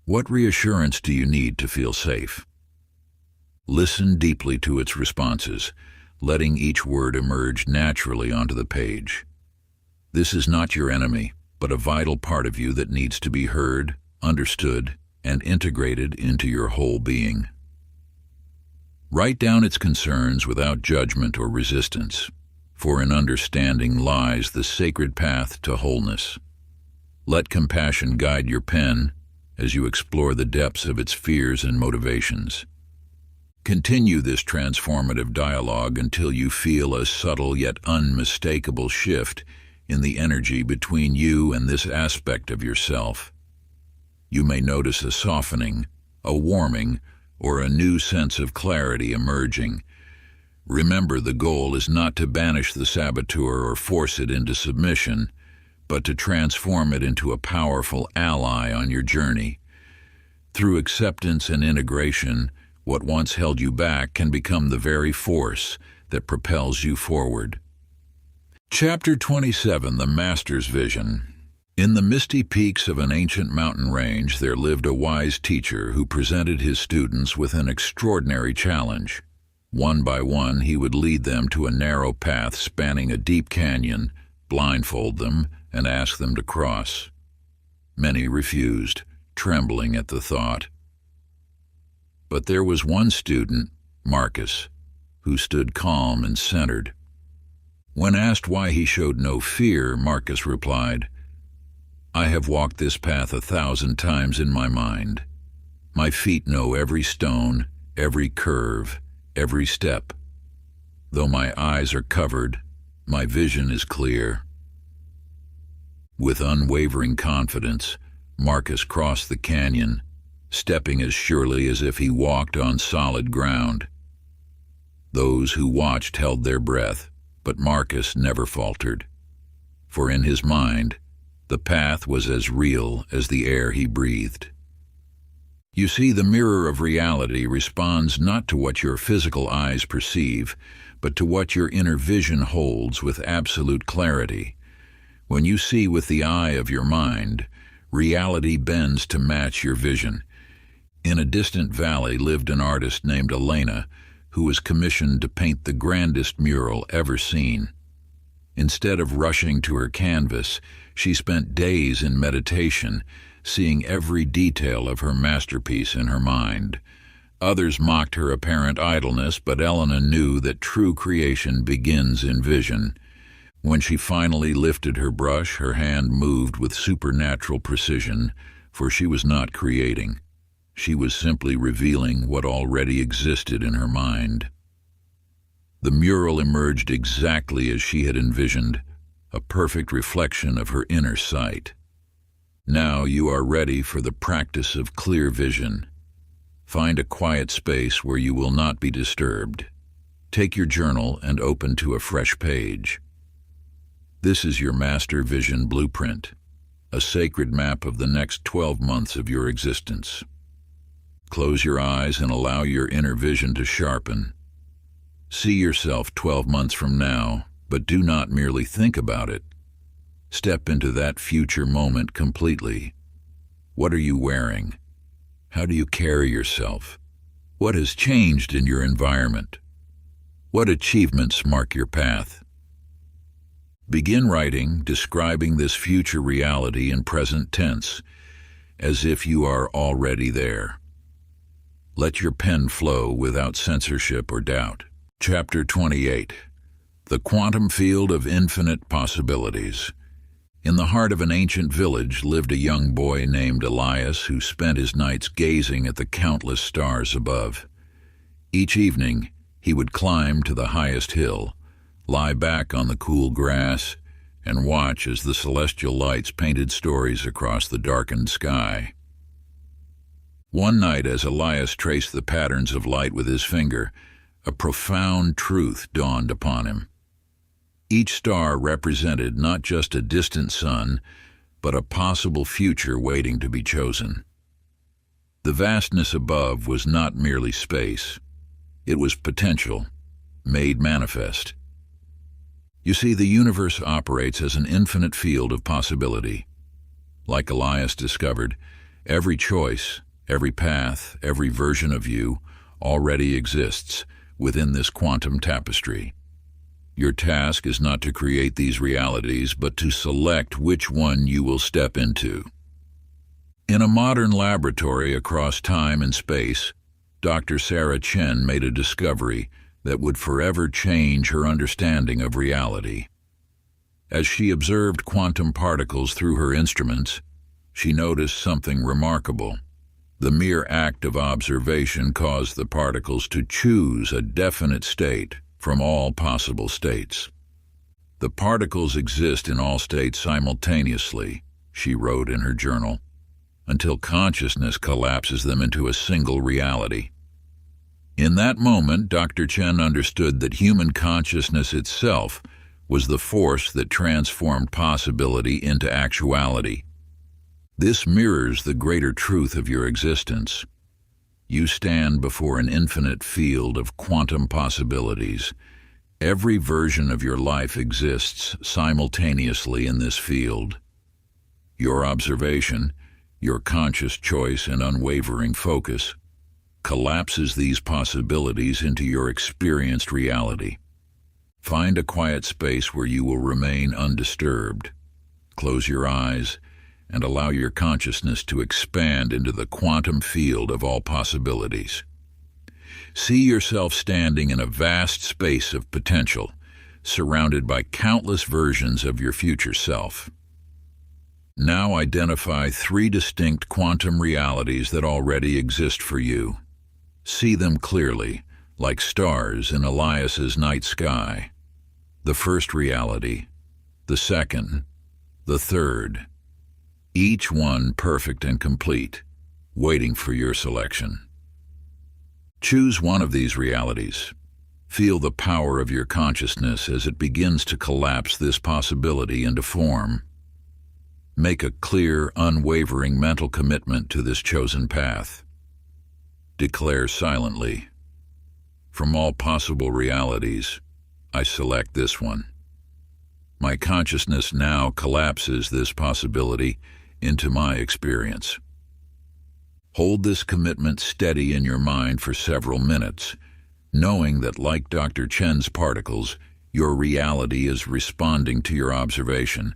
What reassurance do you need to feel safe? Listen deeply to its responses, letting each word emerge naturally onto the page. This is not your enemy, but a vital part of you that needs to be heard, understood, and integrated into your whole being. Write down its concerns without judgment or resistance, for in understanding lies the sacred path to wholeness. Let compassion guide your pen as you explore the depths of its fears and motivations. Continue this transformative dialogue until you feel a subtle yet unmistakable shift in the energy between you and this aspect of yourself. You may notice a softening, a warming, or a new sense of clarity emerging. Remember, the goal is not to banish the saboteur or force it into submission, but to transform it into a powerful ally on your journey. Through acceptance and integration, what once held you back can become the very force that propels you forward. Chapter 27, The Master's Vision. In the misty peaks of an ancient mountain range, there lived a wise teacher who presented his students with an extraordinary challenge. One by one, he would lead them to a narrow path spanning a deep canyon, blindfold them, and ask them to cross. Many refused, trembling at the thought. But there was one student, Marcus, who stood calm and centered. When asked why he showed no fear, Marcus replied, "I have walked this path 1,000 times in my mind. My feet know every stone, every curve, every step. Though my eyes are covered, my vision is clear." With unwavering confidence, Marcus crossed the canyon, stepping as surely as if he walked on solid ground. Those who watched held their breath, but Marcus never faltered. For in his mind, the path was as real as the air he breathed. You see, the mirror of reality responds not to what your physical eyes perceive, but to what your inner vision holds with absolute clarity. When you see with the eye of your mind, reality bends to match your vision. In a distant valley lived an artist named Elena, who was commissioned to paint the grandest mural ever seen. Instead of rushing to her canvas, she spent days in meditation, seeing every detail of her masterpiece in her mind. Others mocked her apparent idleness, but Elena knew that true creation begins in vision. When she finally lifted her brush, her hand moved with supernatural precision, for she was not creating. She was simply revealing what already existed in her mind. The mural emerged exactly as she had envisioned, a perfect reflection of her inner sight. Now you are ready for the practice of clear vision. Find a quiet space where you will not be disturbed. Take your journal and open to a fresh page. This is your master vision blueprint, a sacred map of the next 12 months of your existence. Close your eyes and allow your inner vision to sharpen. See yourself 12 months from now, but do not merely think about it. Step into that future moment completely. What are you wearing? How do you carry yourself? What has changed in your environment? What achievements mark your path? Begin writing, describing this future reality in present tense, as if you are already there. Let your pen flow without censorship or doubt. Chapter 28. The Quantum Field of Infinite Possibilities. In the heart of an ancient village lived a young boy named Elias who spent his nights gazing at the countless stars above. Each evening, he would climb to the highest hill, lie back on the cool grass, and watch as the celestial lights painted stories across the darkened sky. One night, as Elias traced the patterns of light with his finger, a profound truth dawned upon him. Each star represented not just a distant sun, but a possible future waiting to be chosen. The vastness above was not merely space. It was potential, made manifest. You see, the universe operates as an infinite field of possibility. Like Elias discovered, Every choice, every path, every version of you already exists within this quantum tapestry. Your task is not to create these realities, but to select which one you will step into. In a modern laboratory across time and space, Dr. Sarah Chen made a discovery that would forever change her understanding of reality. As she observed quantum particles through her instruments, she noticed something remarkable. The mere act of observation caused the particles to choose a definite state from all possible states. The particles exist in all states simultaneously, she wrote in her journal, until consciousness collapses them into a single reality. In that moment, Dr. Chen understood that human consciousness itself was the force that transformed possibility into actuality. This mirrors the greater truth of your existence. You stand before an infinite field of quantum possibilities. Every version of your life exists simultaneously in this field. Your observation, your conscious choice and unwavering focus, collapses these possibilities into your experienced reality. Find a quiet space where you will remain undisturbed. Close your eyes and allow your consciousness to expand into the quantum field of all possibilities. See yourself standing in a vast space of potential, surrounded by countless versions of your future self. Now identify 3 distinct quantum realities that already exist for you. See them clearly, like stars in Elias's night sky. The first reality, the second, the third. Each one perfect and complete, waiting for your selection. Choose one of these realities. Feel the power of your consciousness as it begins to collapse this possibility into form. Make a clear, unwavering mental commitment to this chosen path. Declare silently, from all possible realities, I select this one. My consciousness now collapses this possibility into my experience. Hold this commitment steady in your mind for several minutes, knowing that like Dr. Chen's particles, your reality is responding to your observation,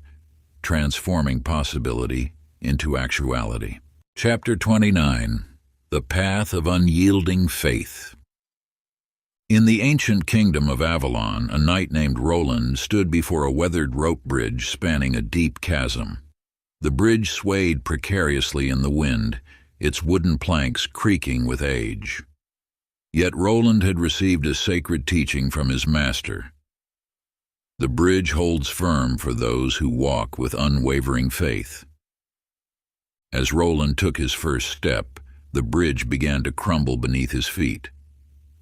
transforming possibility into actuality. Chapter 29. The Path of Unyielding Faith. In the ancient kingdom of Avalon, a knight named Roland stood before a weathered rope bridge spanning a deep chasm. The bridge swayed precariously in the wind, its wooden planks creaking with age. Yet Roland had received a sacred teaching from his master. The bridge holds firm for those who walk with unwavering faith. As Roland took his first step, the bridge began to crumble beneath his feet.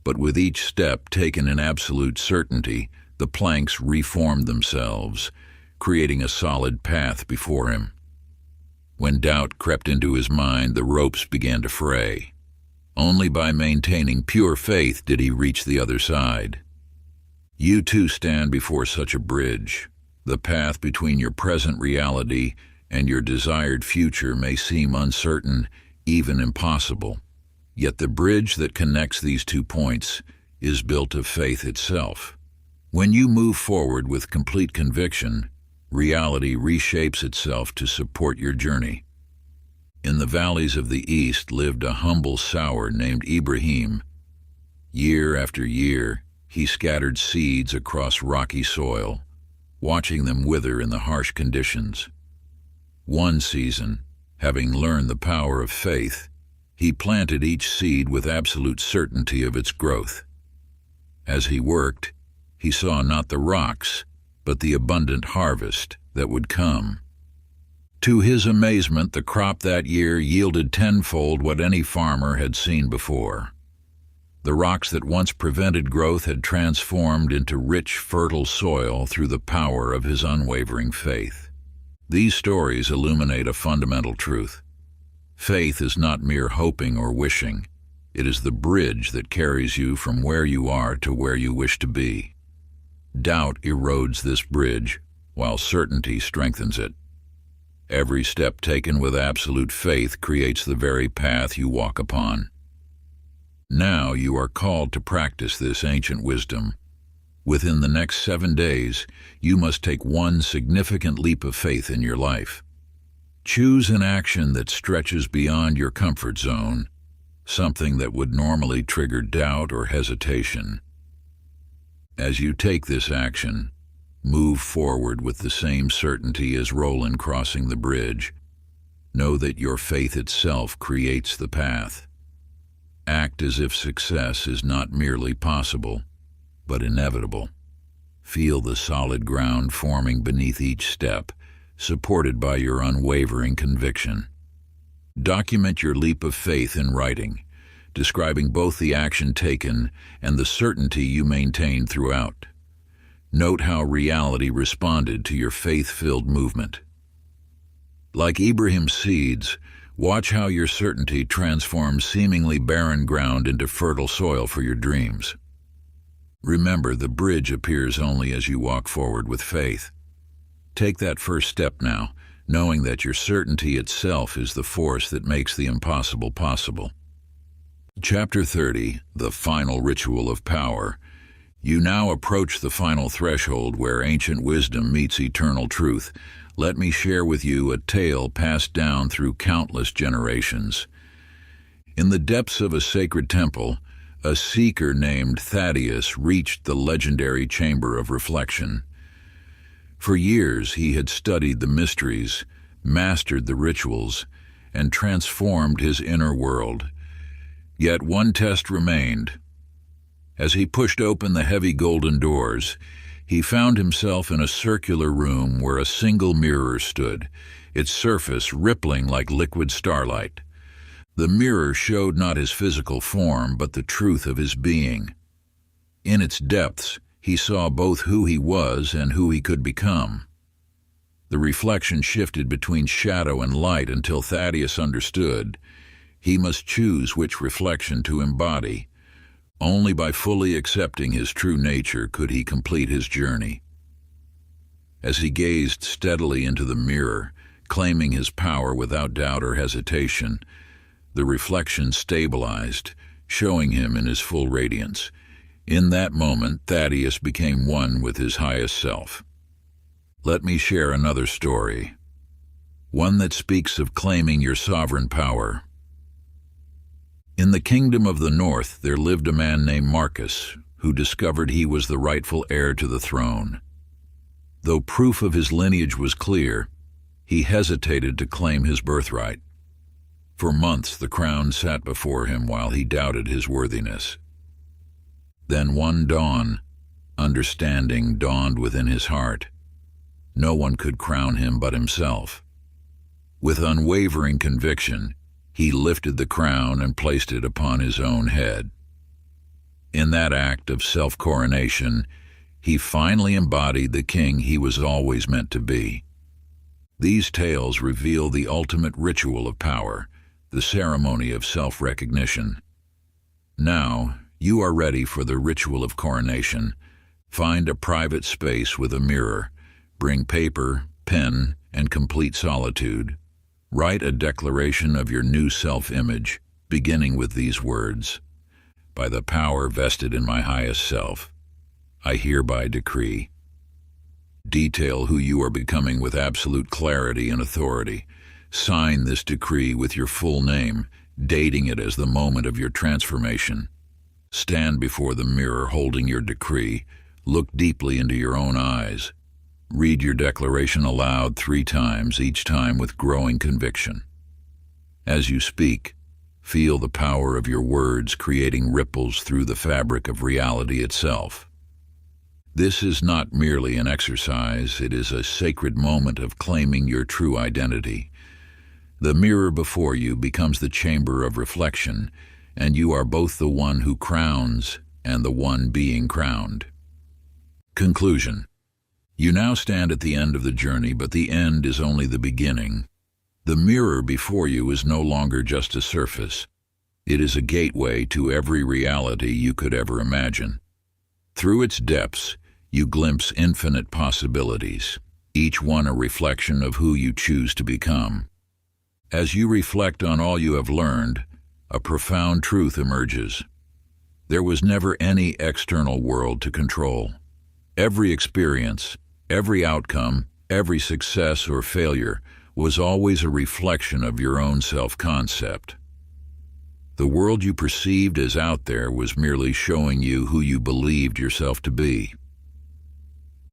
But with each step taken in absolute certainty, the planks reformed themselves, creating a solid path before him. When doubt crept into his mind, the ropes began to fray. Only by maintaining pure faith did he reach the other side. You too stand before such a bridge. The path between your present reality and your desired future may seem uncertain, even impossible. Yet the bridge that connects these 2 points is built of faith itself. When you move forward with complete conviction, reality reshapes itself to support your journey. In the valleys of the East lived a humble sower named Ibrahim. Year after year, he scattered seeds across rocky soil, watching them wither in the harsh conditions. One season, having learned the power of faith, he planted each seed with absolute certainty of its growth. As he worked, he saw not the rocks, but the abundant harvest that would come. To his amazement, the crop that year yielded tenfold what any farmer had seen before. The rocks that once prevented growth had transformed into rich, fertile soil through the power of his unwavering faith. These stories illuminate a fundamental truth. Faith is not mere hoping or wishing. It is the bridge that carries you from where you are to where you wish to be. Doubt erodes this bridge, while certainty strengthens it. Every step taken with absolute faith creates the very path you walk upon. Now you are called to practice this ancient wisdom. Within the next 7 days, you must take one significant leap of faith in your life. Choose an action that stretches beyond your comfort zone, something that would normally trigger doubt or hesitation. As you take this action, move forward with the same certainty as Roland crossing the bridge. Know that your faith itself creates the path. Act as if success is not merely possible, but inevitable. Feel the solid ground forming beneath each step, supported by your unwavering conviction. Document your leap of faith in writing, describing both the action taken and the certainty you maintained throughout. Note how reality responded to your faith-filled movement. Like Ibrahim's seeds, watch how your certainty transforms seemingly barren ground into fertile soil for your dreams. Remember, the bridge appears only as you walk forward with faith. Take that first step now, knowing that your certainty itself is the force that makes the impossible possible. Chapter 30, The Final Ritual of Power. You now approach the final threshold where ancient wisdom meets eternal truth. Let me share with you a tale passed down through countless generations. In the depths of a sacred temple, a seeker named Thaddeus reached the legendary chamber of reflection. For years he had studied the mysteries, mastered the rituals, and transformed his inner world. Yet one test remained. As he pushed open the heavy golden doors, he found himself in a circular room where a single mirror stood, its surface rippling like liquid starlight. The mirror showed not his physical form, but the truth of his being. In its depths, he saw both who he was and who he could become. The reflection shifted between shadow and light until Thaddeus understood he must choose which reflection to embody. Only by fully accepting his true nature could he complete his journey. As he gazed steadily into the mirror, claiming his power without doubt or hesitation, the reflection stabilized, showing him in his full radiance. In that moment, Thaddeus became one with his highest self. Let me share another story, one that speaks of claiming your sovereign power. In the kingdom of the north, there lived a man named Marcus, who discovered he was the rightful heir to the throne. Though proof of his lineage was clear, he hesitated to claim his birthright. For months the crown sat before him while he doubted his worthiness. Then one dawn, understanding dawned within his heart. No one could crown him but himself. With unwavering conviction, he lifted the crown and placed it upon his own head. In that act of self-coronation, he finally embodied the king he was always meant to be. These tales reveal the ultimate ritual of power, the ceremony of self-recognition. Now, you are ready for the ritual of coronation. Find a private space with a mirror. Bring paper, pen, and complete solitude. Write a declaration of your new self-image, beginning with these words: "By the power vested in my highest self, I hereby decree." Detail who you are becoming with absolute clarity and authority. Sign this decree with your full name, dating it as the moment of your transformation. Stand before the mirror holding your decree. Look deeply into your own eyes. Read your declaration aloud 3 times, each time with growing conviction. As you speak, feel the power of your words creating ripples through the fabric of reality itself. This is not merely an exercise, it is a sacred moment of claiming your true identity. The mirror before you becomes the chamber of reflection, and you are both the one who crowns and the one being crowned. Conclusion. You now stand at the end of the journey, but the end is only the beginning. The mirror before you is no longer just a surface. It is a gateway to every reality you could ever imagine. Through its depths, you glimpse infinite possibilities. each one a reflection of who you choose to become. As you reflect on all you have learned, a profound truth emerges. There was never any external world to control. Every experience, every outcome, every success or failure was always a reflection of your own self-concept. The world you perceived as out there was merely showing you who you believed yourself to be.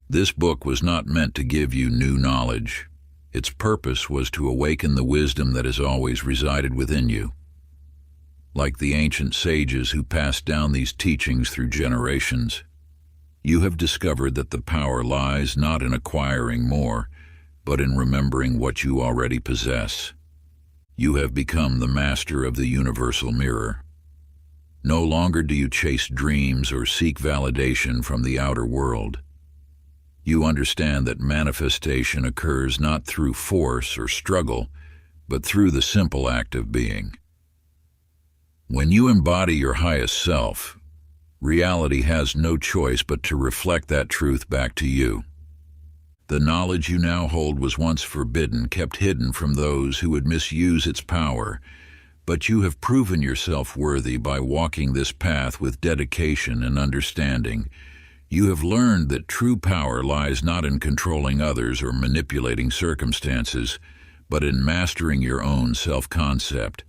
This book was not meant to give you new knowledge. Its purpose was to awaken the wisdom that has always resided within you. Like the ancient sages who passed down these teachings through generations, you have discovered that the power lies not in acquiring more, but in remembering what you already possess. You have become the master of the universal mirror. No longer do you chase dreams or seek validation from the outer world. You understand that manifestation occurs not through force or struggle, but through the simple act of being. When you embody your highest self, reality has no choice but to reflect that truth back to you. The knowledge you now hold was once forbidden, kept hidden from those who would misuse its power, but you have proven yourself worthy by walking this path with dedication and understanding. You have learned that true power lies not in controlling others or manipulating circumstances, but in mastering your own self-concept.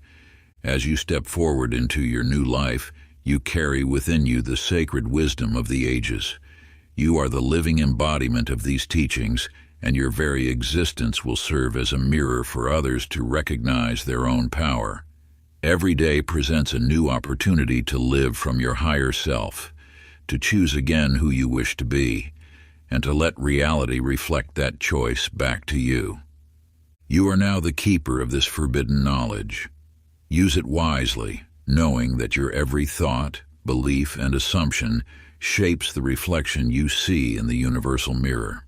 As you step forward into your new life, you carry within you the sacred wisdom of the ages. You are the living embodiment of these teachings, and your very existence will serve as a mirror for others to recognize their own power. Every day presents a new opportunity to live from your higher self, to choose again who you wish to be, and to let reality reflect that choice back to you. You are now the keeper of this forbidden knowledge. Use it wisely, knowing that your every thought, belief, and assumption shapes the reflection you see in the universal mirror.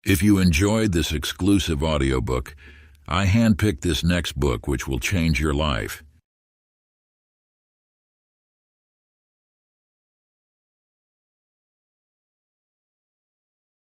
If you enjoyed this exclusive audiobook, I handpicked this next book which will change your life.